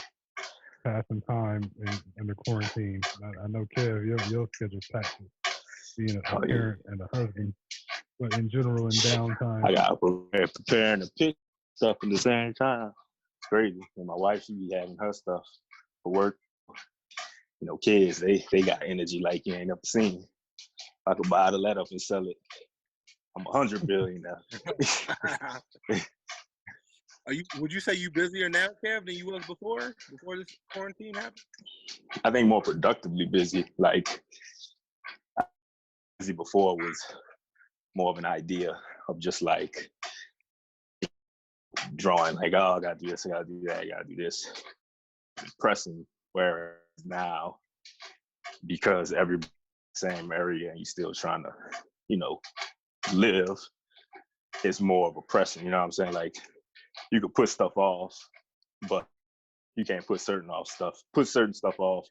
passing time in the quarantine? I know, Kev, your schedule's packed with being a parent and a husband, but in general, in downtime. I got preparing to pick stuff at the same time. It's crazy. And my wife, she be having her stuff for work. You know, kids, they got energy like you ain't never seen. If I could buy the let up and sell it, I'm 100 billion now. Would you say you busier now, Kev, than you was before this quarantine happened? I think more productively busy. Like, busy before was more of an idea of just like drawing, like, oh, I gotta do this, I gotta do that, I gotta do this. Pressing, whereas now, because everybody's in the same area and you're still trying to, you know, live, it's more of a pressing, you know what I'm saying? Like, you could put stuff off, but you can't put certain stuff off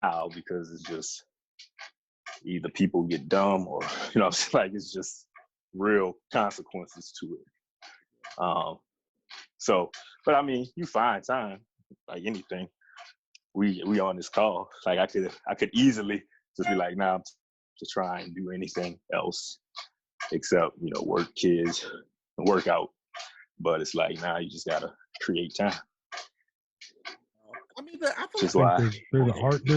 now because it's just either people get dumb or, you know what I'm saying? Like, it's just real consequences to it. So, but I mean, you find time, like anything. We on this call. Like I could easily just be like, nah, to try and do anything else except, you know, work, kids, and work out. But it's like, nah, you just gotta create time. I mean, I think there's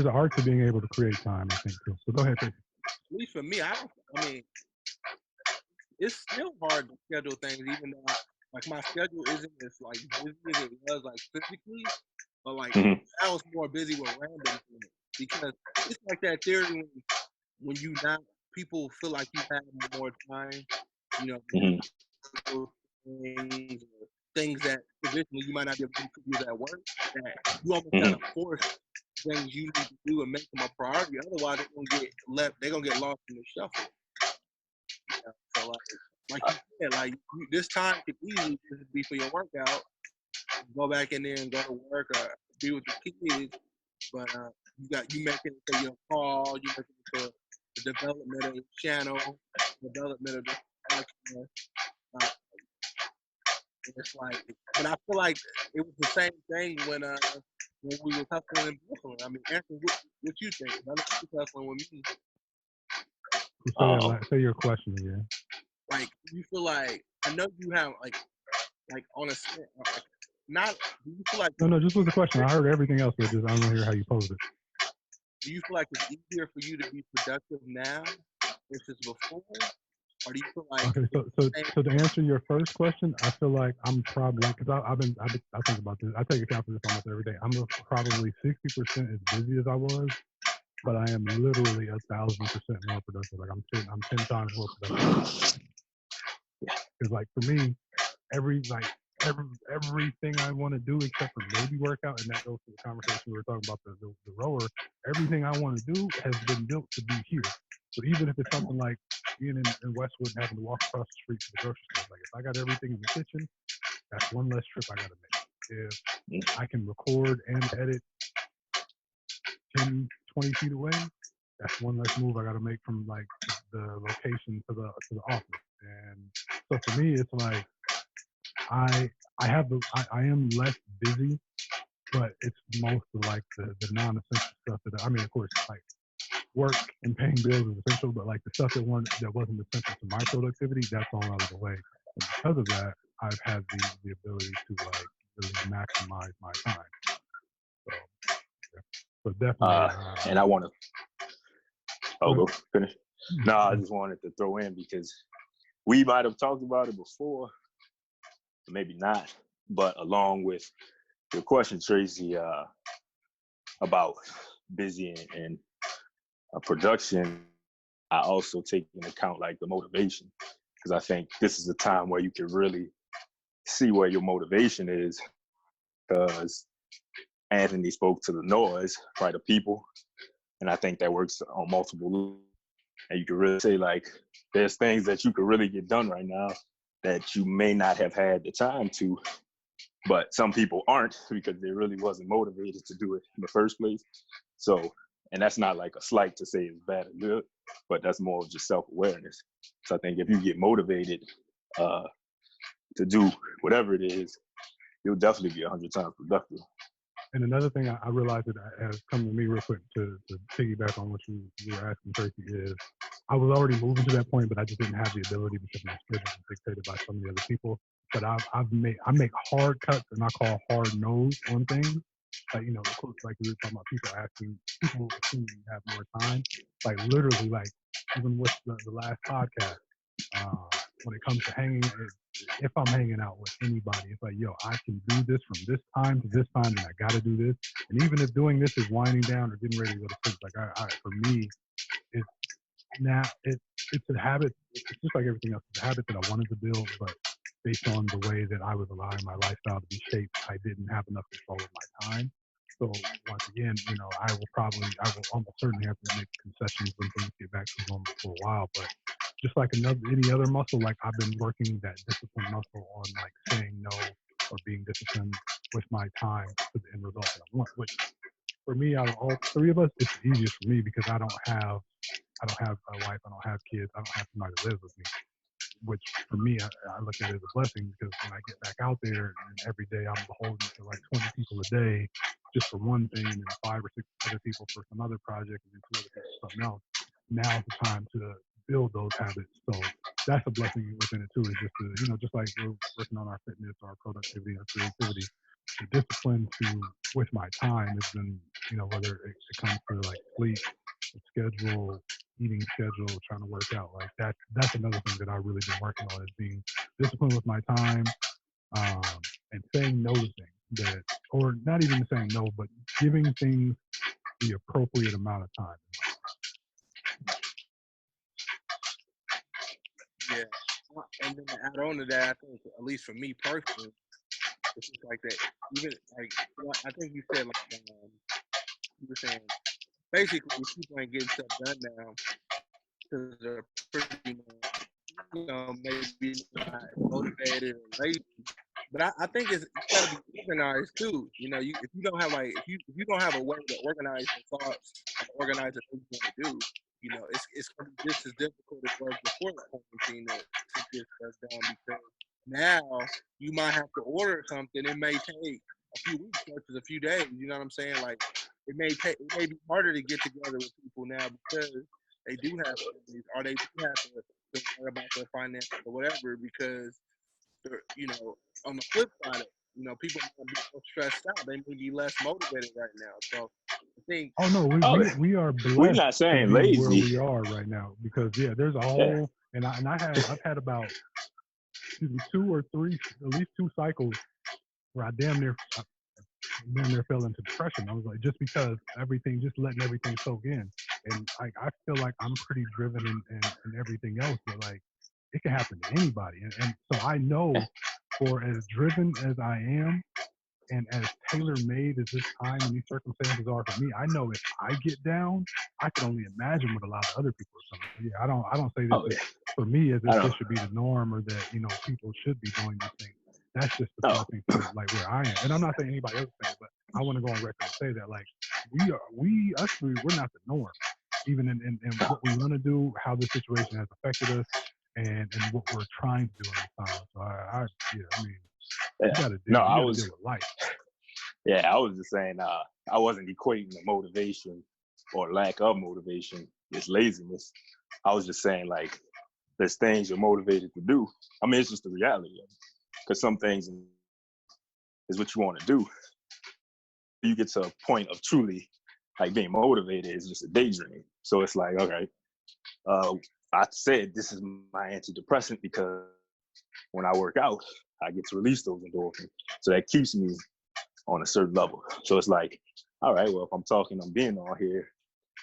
an art to being able to create time, I think, too. So go ahead, Tracy. At least for me, I mean, it's still hard to schedule things, even though like my schedule isn't as like busy as it was like physically, but like I was more busy with random things because it's like that theory when you not people feel like you have more time, you know, Mhm. things, or things that traditionally you might not be able to do at work, that you almost Mhm. gotta force things you need to do and make them a priority. Otherwise, they're gonna get lost in the shuffle. So like you said, like this time could easily just be for your workout. Go back in there and go to work or be with your kids. But you making it for your call, you making it for the development of the channel, development of the podcast. Uh, it's like, but I feel like it was the same thing when we were hustling in Brooklyn. I mean, Anthony, what you think? I know you hustling with me. Say your question again. Like, you feel like, I know you have like on a like, not. Do you feel like No, just was the question. I heard everything else, but just I don't hear how you posed it. do you feel like it's easier for you to be productive now versus before, or do you feel like Okay, so to answer your first question, I feel like I'm probably because I think about this. I take account for this almost every day. I'm probably 60% as busy as I was, but I am literally 1,000% more productive. Like I'm 10 times more productive. Because like for me, everything I want to do except for maybe workout, and that goes to the conversation we were talking about the rower. Everything I want to do has been built to be here. So even if it's something like being in Westwood and having to walk across the street to the grocery store, like if I got everything in the kitchen, that's one less trip I got to make. If I can record and edit 10, 20 feet away, that's one less move I got to make from like the location to the office. And so for me, it's like I am less busy, but it's most of like the non-essential stuff that I mean, of course, like work and paying bills is essential, but like the stuff that wasn't essential to my productivity, that's all out of the way. And because of that, I've had the ability to like really maximize my time. So, yeah. So definitely. And I want to. Oh, go finish. No, I Mm-hmm. just wanted to throw in because we might have talked about it before, maybe not. But along with your question, Tracy, about busy and production, I also take into account like the motivation, because I think this is a time where you can really see where your motivation is, because Anthony spoke to the noise, right, of people, and I think that works on multiple levels. And you can really say like there's things that you could really get done right now that you may not have had the time to, but some people aren't because they really wasn't motivated to do it in the first place. So, and that's not like a slight to say it's bad or good, but that's more of just self-awareness. So I think if you get motivated to do whatever it is, you'll definitely be 100 times productive. And another thing I realized that has come to me real quick to piggyback on what you were asking, Tracy, is I was already moving to that point, but I just didn't have the ability because my schedule was dictated by so many other people. But I make hard cuts, and I call hard no's on things. Like, you know, of course, like we were talking about people assuming you have more time. Like literally, like even with the last podcast, when it comes to hanging, if I'm hanging out with anybody, it's like, yo, I can do this from this time to this time, and I got to do this. And even if doing this is winding down or getting ready to go to sleep, like for me, it's a habit. It's just like everything else. It's a habit that I wanted to build, but based on the way that I was allowing my lifestyle to be shaped, I didn't have enough control of my time. So once again, you know, I will almost certainly have to make concessions when things get back to normal for a while. But just like any other muscle, like I've been working that discipline muscle on like saying no or being disciplined with my time to the end result that I want. Which for me, out of all three of us, it's the easiest for me because I don't have a wife, I don't have kids, I don't have somebody to live with me. Which for me, I look at it as a blessing because when I get back out there and every day I'm beholden to like 20 people a day just for one thing and 5 or 6 other people for some other project and then 2 other people for something else, now's the time to build those habits. So that's a blessing within it too, is just to, you know, just like we're working on our fitness, our productivity, our creativity, the discipline with my time has been, you know, whether it comes to like sleep, schedule, eating schedule, trying to work out, like that's another thing that I've really been working on, is being disciplined with my time, and saying no to things or not even saying no, but giving things the appropriate amount of time. Yeah. And then to add on to that, I think at least for me personally, it's just like that. Even like I think you said you were saying basically people ain't getting stuff done now because they're pretty much maybe not motivated or lazy. But I think you gotta be organized too. If you don't have if you don't have a way to organize your thoughts and organize the things you want to do, it's gonna be just as difficult as it was before the quarantine to get stuff done because now you might have to order something. It may take a few weeks versus a few days. You know what I'm saying? Like it may be harder to get together with people now because they do have families or they do have to worry about their finances or whatever because on the flip side, people might be so stressed out. They may be less motivated right now. So I think. Oh no, we are We're blessed not to saying be where lazy. we are right now because there's a whole I've had about two or three, at least two cycles where I damn near fell into depression. I was like, just because just letting everything soak in, and I feel like I'm pretty driven and everything else, but like it can happen to anybody, and so I know for as driven as I am. And as tailor-made as this time and these circumstances are for me, I know if I get down, I can only imagine what a lot of other people are feeling. So yeah, I don't say this for me as if this should be the norm or that people should be doing these things. That's just the talking point, like where I am. And I'm not saying anybody else is saying, but I want to go on record and say that like we're not the norm, even in what we want to do, how this situation has affected us, and what we're trying to do in this time. So I mean. You gotta deal with life. Yeah, I was just saying I wasn't equating the motivation or lack of motivation as laziness. I was just saying like there's things you're motivated to do. I mean, it's just the reality of it. Because some things is what you want to do. You get to a point of truly like being motivated is just a daydream. So it's like, okay, I said this is my antidepressant because when I work out, I get to release those endorphins. So that keeps me on a certain level. So it's like, all right, well, if I'm being on here,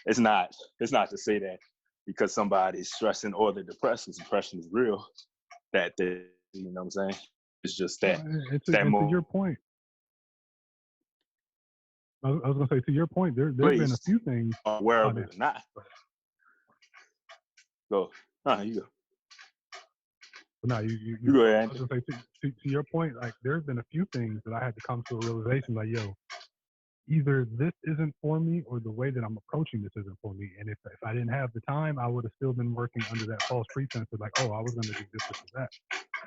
it's not to say that because somebody's stressing or they're depressed, because depression is real, that they, you know what I'm saying? It's just that. To your point. I was going to say, to your point, there have been a few things. Aware of it or not. Go. You go. No, you go ahead. I was gonna say to your point, like there's been a few things that I had to come to a realization, like, yo, either this isn't for me or the way that I'm approaching this isn't for me. And if I didn't have the time, I would have still been working under that false pretense of like, oh, I was gonna do this or that.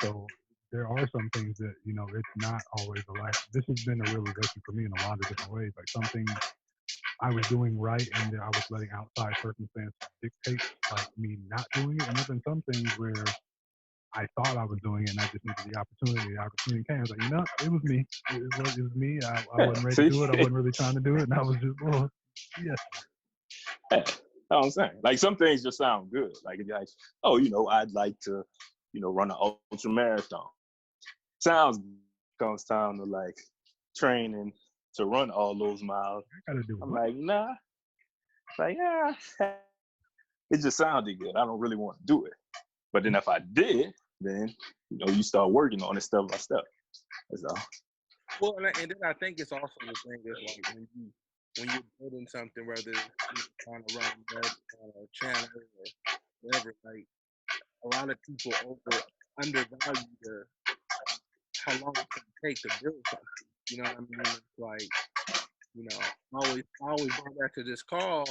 So there are some things that, it's not always a lack. This has been a realization for me in a lot of different ways. Like some things I was doing right and then I was letting outside circumstances dictate like me not doing it. And there's been some things where I thought I was doing it and I just needed the opportunity. The opportunity came. I was like, it was me. It was me. I wasn't ready to do it. I wasn't really trying to do it. And I was just, yes. That's what I'm saying. Like some things just sound good. Like, oh, I'd like to, run an ultra marathon. Sounds comes time to like training to run all those miles. I gotta do I'm like, nah. Like, yeah. It just sounded good. I don't really want to do it. But then if I did, then you start working on it step by step. That's all. Well, and then I think it's also the thing is like when you're building something, whether it's trying to run a marathon or a channel or whatever, like a lot of people undervalue how long it's gonna take to build something. You know what I mean? It's like, I always go back to this call,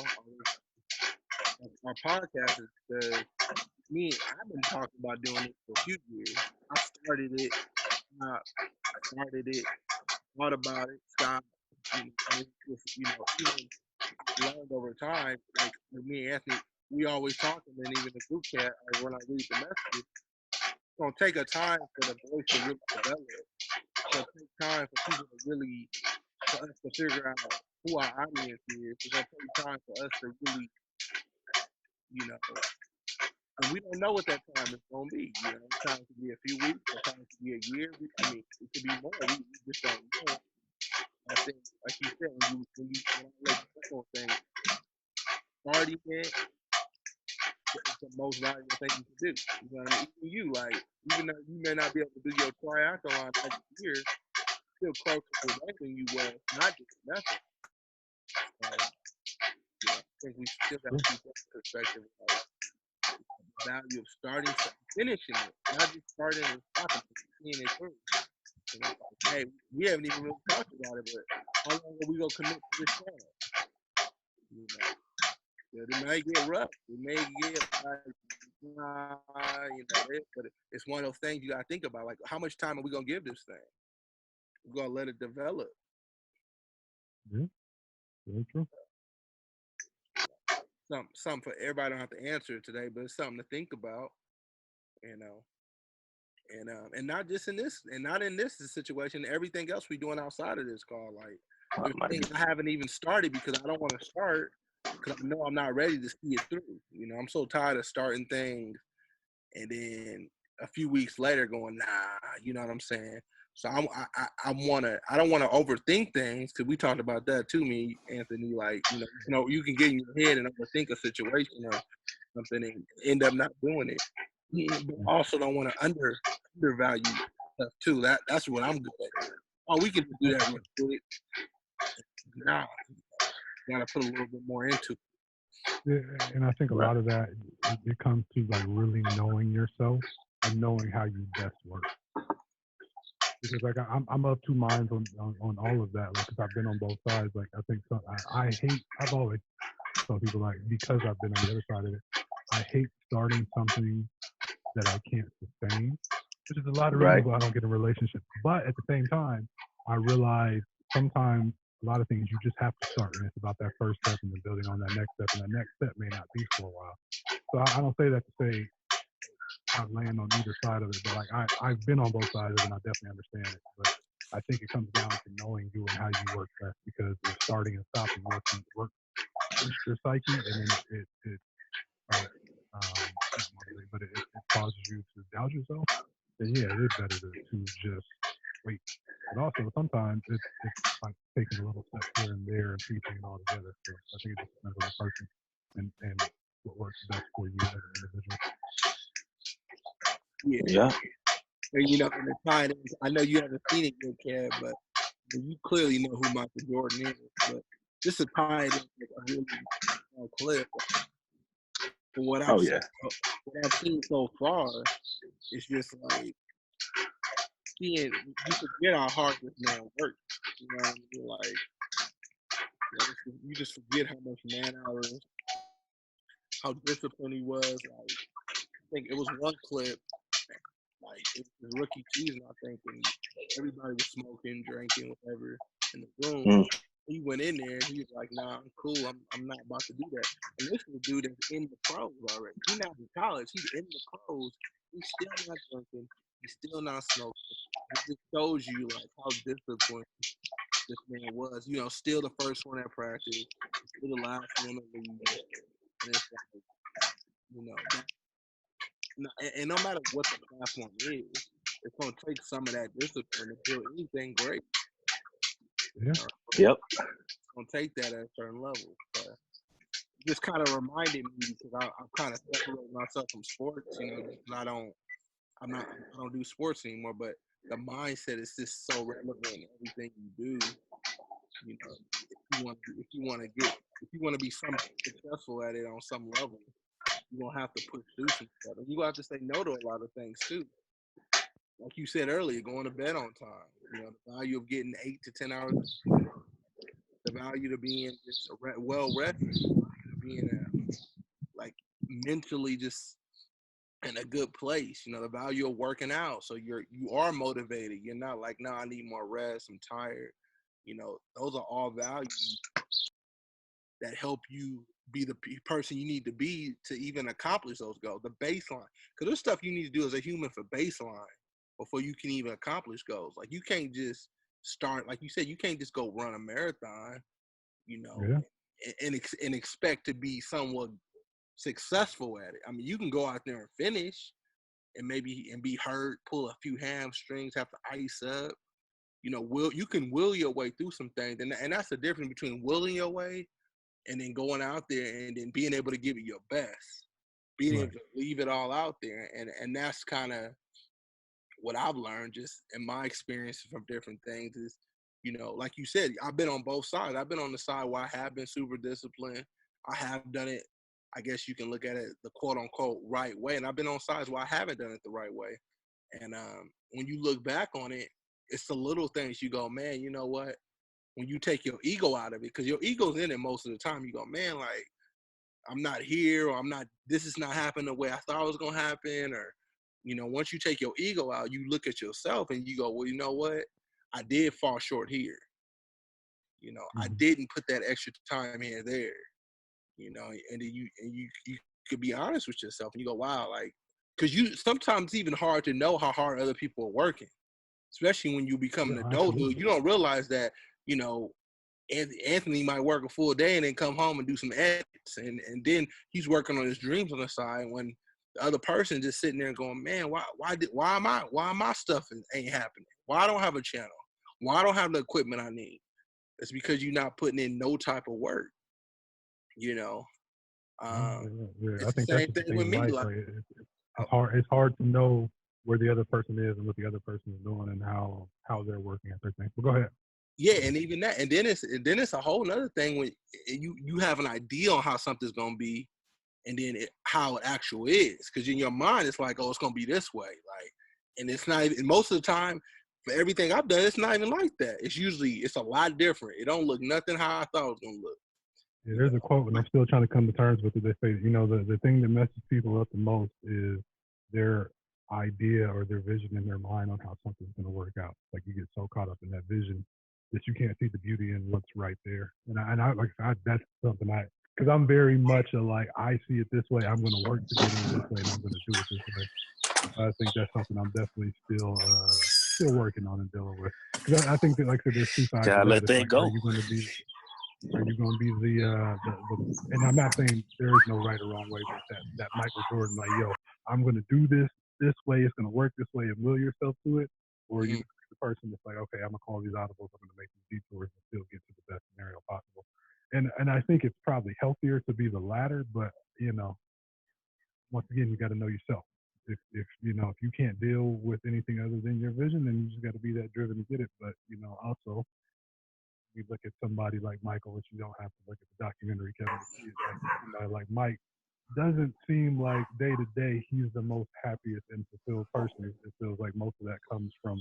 our podcast is because I've been talking about doing it for a few years. I started it, thought about it, stopped. Even learned over time. Like me and Anthony, we always talk, and then even the group chat, like when I read the messages, it's gonna take a time for the voice to really develop. It's gonna take time for people to really, for us to figure out who our audience is. It's gonna take time for us to really, and we don't know what that time is going to be. Time could be a few weeks, time could be a year. It could be more. We just don't know. I think, like you said, when I look at things, starting it, it's the most valuable thing you can do. You know what I mean? Even even though you may not be able to do your triathlon next year, still closer to that than you was not just nothing. I think we still got to keep that perspective, like the value of starting, finishing it, not just starting and stopping, but seeing it through. You know, like, hey, we haven't even really talked about it, but how long are we gonna commit to this channel? You know, it may get rough. It may get like, but it's one of those things you gotta think about. Like, how much time are we gonna give this thing? We're gonna let it develop. Yeah, very true. Something for everybody. Don't have to answer it today, but it's something to think about. You know, and not just in this, and not in this situation. Everything else we doing outside of this call, like there's things I haven't even started because I don't want to start because I know I'm not ready to see it through. You know, I'm so tired of starting things and then a few weeks later going, nah. You know what I'm saying? So I don't want to overthink things because we talked about that too, me, Anthony. Like, you know, you can get in your head and overthink a situation or something and end up not doing it. But also don't want to undervalue stuff too. That's what I'm good at. Oh, we can do that real quick. Nah, gotta put a little bit more into it. Yeah, and I think a lot of that it comes to like really knowing yourself and knowing how you best work. Because like I'm of two minds on all of that. Like, cause I've been on both sides. Like, I think I've always told people, like, because I've been on the other side of it, I hate starting something that I can't sustain, which is a lot of reasons why I don't get in relationships. But at the same time, I realize sometimes a lot of things you just have to start, and it's about that first step and then building on that next step, and that next step may not be for a while. So I don't say that to say I land on either side of it, but like I've been on both sides of it, and I definitely understand it. But I think it comes down to knowing you and how you work best, because if starting and stopping work your psyche, and then it but it causes you to doubt yourself, then yeah, it is better to just wait. But also sometimes it's like taking a little step here and there and piecing it all together. So I think it just depends on the person and what works best for you as an individual. Yeah. And you know, in the time, I know you haven't seen it yet, Kev, but you clearly know who Michael Jordan is. But this is probably a really clip. But what I've seen so far is just like seeing, you forget how hard this man works. You know what I mean? Like, you just forget how much man hours, how disciplined he was. Like, I think it was one clip, like it was his rookie season, I think, and everybody was smoking, drinking, whatever in the room. He went in there and he was like, nah, I'm cool. I'm not about to do that. And this is a dude that's in the pros already. He's not in college. He's in the pros. He's still not drinking. He's still not smoking. It just shows you like how disciplined this man was. You know, still the first one at practice, still the last one to leave. And it's like, you know, and no matter what the platform is, it's gonna take some of that discipline to build anything great. Yeah. Yep. It's gonna take that at a certain level. So just kind of reminded me, because I'm kind of separating myself from sports, you know, because I don't do sports anymore. But the mindset is just so relevant in everything you do. You know, if you want to be successful at it on some level, you're gonna have to push through some stuff. And you're gonna have to say no to a lot of things too. Like you said earlier, going to bed on time. You know, the value of getting 8 to 10 hours of sleep, the value of being just well rested, being like mentally just in a good place. You know, the value of working out, so you are motivated. You're not like, no, I need more rest, I'm tired. You know, those are all values that help you be the person you need to be to even accomplish those goals. The baseline, because there's stuff you need to do as a human for baseline before you can even accomplish goals. Like, you can't just start, like you said, you can't just go run a marathon, you know, and expect to be somewhat successful at it. I mean, you can go out there and finish and be hurt, pull a few hamstrings, have to ice up. You know, you can will your way through some things, and that's the difference between willing your way and then going out there and then being able to give it your best. being able to leave it all out there. And that's kind of what I've learned just in my experience from different things is, you know, like you said, I've been on both sides. I've been on the side where I have been super disciplined. I have done it, I guess you can look at it the quote unquote right way. And I've been on sides where I haven't done it the right way. And when you look back on it, it's the little things you go, man, you know what? When you take your ego out of it, because your ego's in it most of the time, you go, man, like, I'm not here, or this is not happening the way I thought it was going to happen. Or, you know, once you take your ego out, you look at yourself and you go, well, you know what? I did fall short here. You know, I didn't put that extra time here, there, you know, and then you could be honest with yourself and you go, wow, like, because you sometimes it's even hard to know how hard other people are working, especially when you become an adulthood. You don't realize that, you know, Anthony might work a full day and then come home and do some edits, and then he's working on his dreams on the side. When the other person just sitting there going, man, why my stuff ain't happening? Why I don't have a channel? Why I don't have the equipment I need? It's because you're not putting in no type of work. You know, I it's think the same that's thing with me. Like, it's hard to know where the other person is and what the other person is doing and how they're working at their thing. But go ahead. Yeah, and even that, and then it's a whole other thing when you have an idea on how something's gonna be, and then how it actually is. Because in your mind, it's like, oh, it's gonna be this way, like, and it's not even. Most of the time, for everything I've done, it's not even like that. It's a lot different. It don't look nothing how I thought it was gonna look. Yeah, there's a quote, and I'm still trying to come to terms with it. They say, you know, the thing that messes people up the most is their idea or their vision in their mind on how something's going to work out. Like, you get so caught up in that vision that you can't see the beauty in what's right there. And I like, that's something because I'm very much I see it this way. I'm going to work to get it this way, and I'm going to do it this way. I think that's something I'm definitely still working on and dealing with. Because I think that, like I said, there's two sides. Gotta let that go. Are you going to be the and I'm not saying there is no right or wrong way, but that Michael Jordan, like, yo, I'm going to do this way, it's going to work this way, and will yourself to it? Or you the person that's like, okay, I'm going to call these audibles, I'm going to make these detours and still get to the best scenario possible. And I think it's probably healthier to be the latter, but, you know, once again, you got to know yourself. If you know, if you can't deal with anything other than your vision, then you just got to be that driven to get it. But, you know, also, you look at somebody like Michael, which you don't have to look at the documentary Kevin. Like Mike doesn't seem like day to day he's the most happiest and fulfilled person. It feels like most of that comes from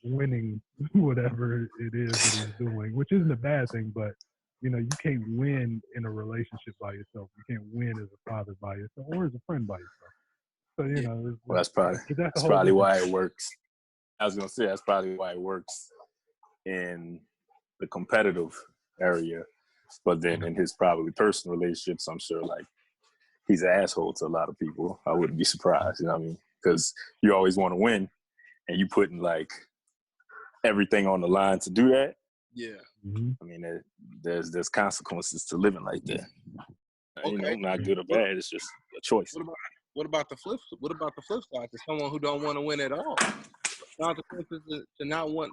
winning whatever it is that he's doing, which isn't a bad thing, but you know, you can't win in a relationship by yourself. You can't win as a father by yourself or as a friend by yourself. So, you know, well, that's probably why it works. I was gonna say that's probably why it works in the competitive area, but then in his probably personal relationships, I'm sure like he's an asshole to a lot of people. I wouldn't be surprised, you know what I mean? Because you always want to win, and you putting like everything on the line to do that. Yeah, I mean, there's consequences to living like that. Okay. You know, not good or bad. It's just a choice. What about the flip? What about the flip side? To someone who don't want to win at all, consequences to not want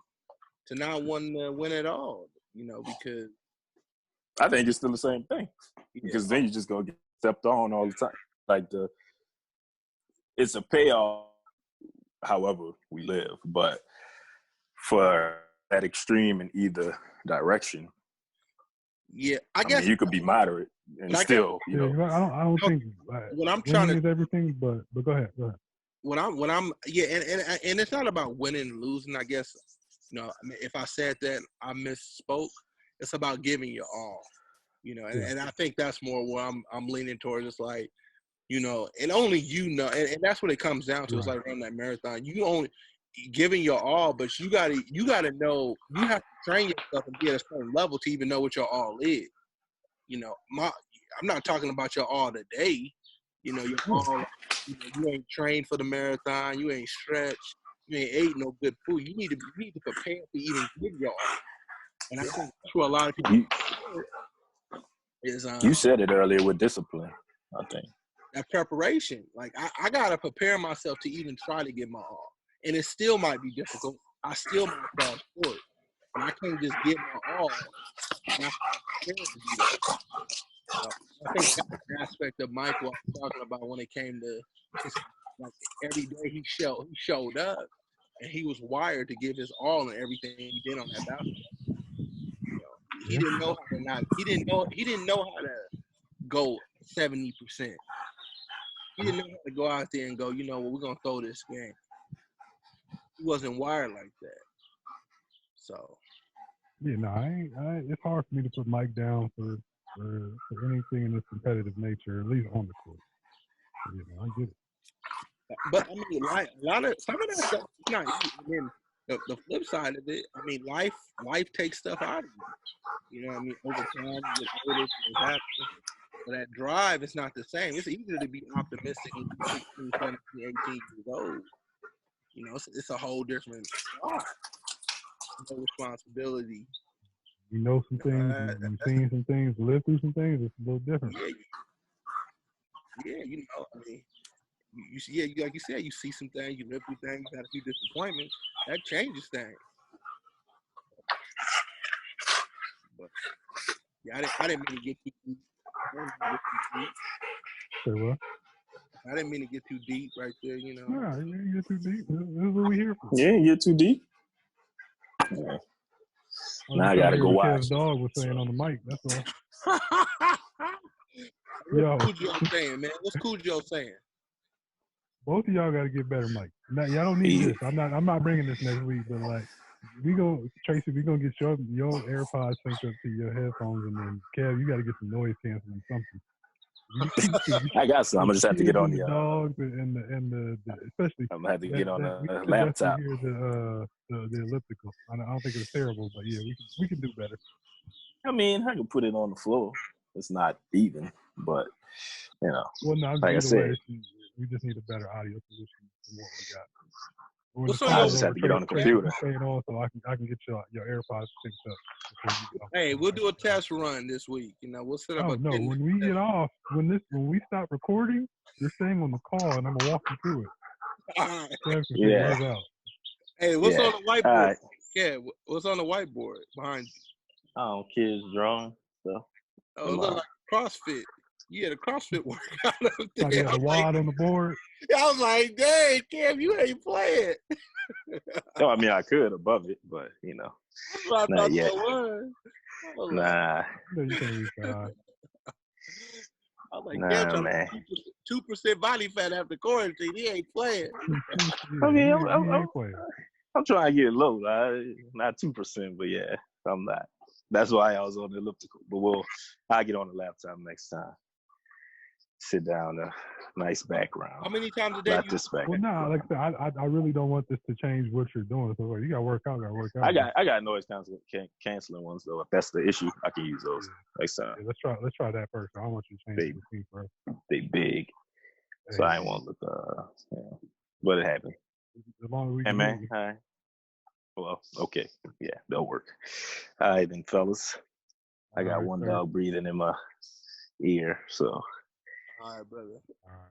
to win at all. You know, because I think it's still the same thing. Because then you just gonna get stepped on all the time. Like it's a payoff. However we live, but for that extreme in either direction. Yeah, I guess mean, you could be moderate and still, you know. I don't think what I'm trying to is everything, but go ahead. When I'm yeah, and it's not about winning and losing. I guess, you know, I mean, if I said that I misspoke. It's about giving your all, you know, and I think that's more where I'm leaning towards. It's like, you know, and only you know, and that's what it comes down to. It's like running that marathon. You only giving your all, but you gotta know, you have to train yourself and be at a certain level to even know what your all is. You know, I'm not talking about your all today. You know, your all. You ain't trained for the marathon. You ain't stretched. You ain't ate no good food. You need to prepare to even give your all. And I think that's what a lot of people is. You said it earlier with discipline, I think. That preparation. Like, I got to prepare myself to even try to give my all. And it still might be difficult. I still might fall short. But I can't just give my all. And I have to prepare to do that. I think that's the aspect of Michael I was talking about when it came to his, like every day he showed up, and he was wired to give his all in everything he did on that basketball. You know, he didn't know how to not. He didn't know how to go 70%. He didn't know how to go out there and go, you know what, we're gonna throw this game. He wasn't wired like that. So Yeah, no, it's hard for me to put Mike down for anything in this competitive nature, at least on the court. You know, I get it. but I mean, like a lot of some of that stuff is not easy. And then the flip side of it, I mean, life takes stuff out of you. You know what I mean? Over time, you get older, things happen. But that drive is not the same. It's easier to be optimistic when you're 16, 17, 18 years old. You know, it's a whole different drive. No responsibility. You know some things, you've seen some things, lived through some things. It's a little different. Yeah, you know, I mean, you like you said, you see some things, you live through things, you had a few disappointments. That changes things. But yeah, I didn't mean to get too deep. Say what? I didn't mean to get too deep right there, you know. Nah, you didn't get too deep. This is what we here for. Yeah, you get too deep. Yeah. Now I gotta go watch. Kev's dog was saying on the mic. That's all. What's Cujo saying, man? What's Cujo saying? Both of y'all got to get better, Mike. Now, y'all don't need this. I'm not bringing this next week, but like Tracy, we gonna get your AirPods synced up to your headphones, and then Kev, you got to get some noise canceling something. I got some. I'm gonna just have to get on the dogs and the especially. I'm gonna have to get on the laptop. Hear the elliptical. I don't think it's terrible, but yeah, we can do better. I mean, I can put it on the floor. It's not even, but you know. Well, no, like I said, we just need a better audio solution than what we got. I just have to get on the computer. Also, I can get your AirPods synced up. Hey, we'll do a test run this week. You know, we'll set up. No, when we get off, when we stop recording, you're staying on the call, and I'm gonna walk you through it. All right. Yeah. Hey, what's on the whiteboard? Right. Yeah, what's on the whiteboard behind you? Oh, kids drawing stuff. Oh, it looks like CrossFit. Yeah, the CrossFit workout up there. Like a wad on the board. I was like, dang, Cam, you ain't playing. No, I mean, I could above it, but, you know. That's what I thought it was. Nah. No, you can't reach that. I was like, nah, man. 2% body fat after quarantine. He ain't playing. I mean, I'm trying to get low. Not 2%, but yeah, I'm not. That's why I was on the elliptical. But I'll get on the laptop next time. Sit down, nice background. How many times a day? Not this background. Well, no, like I said, I really don't want this to change what you're doing. So you got to work out. I got noise canceling ones though. If that's the issue, I can use those next time. Yeah, let's try that first. I don't want you to change the thing first. They big, so I ain't want to look. But it happened. As long as we can. Hey man, hi. Well, okay, yeah, that'll work. All right, then, fellas. I got one dog breathing in my ear, so. All right, brother. All right.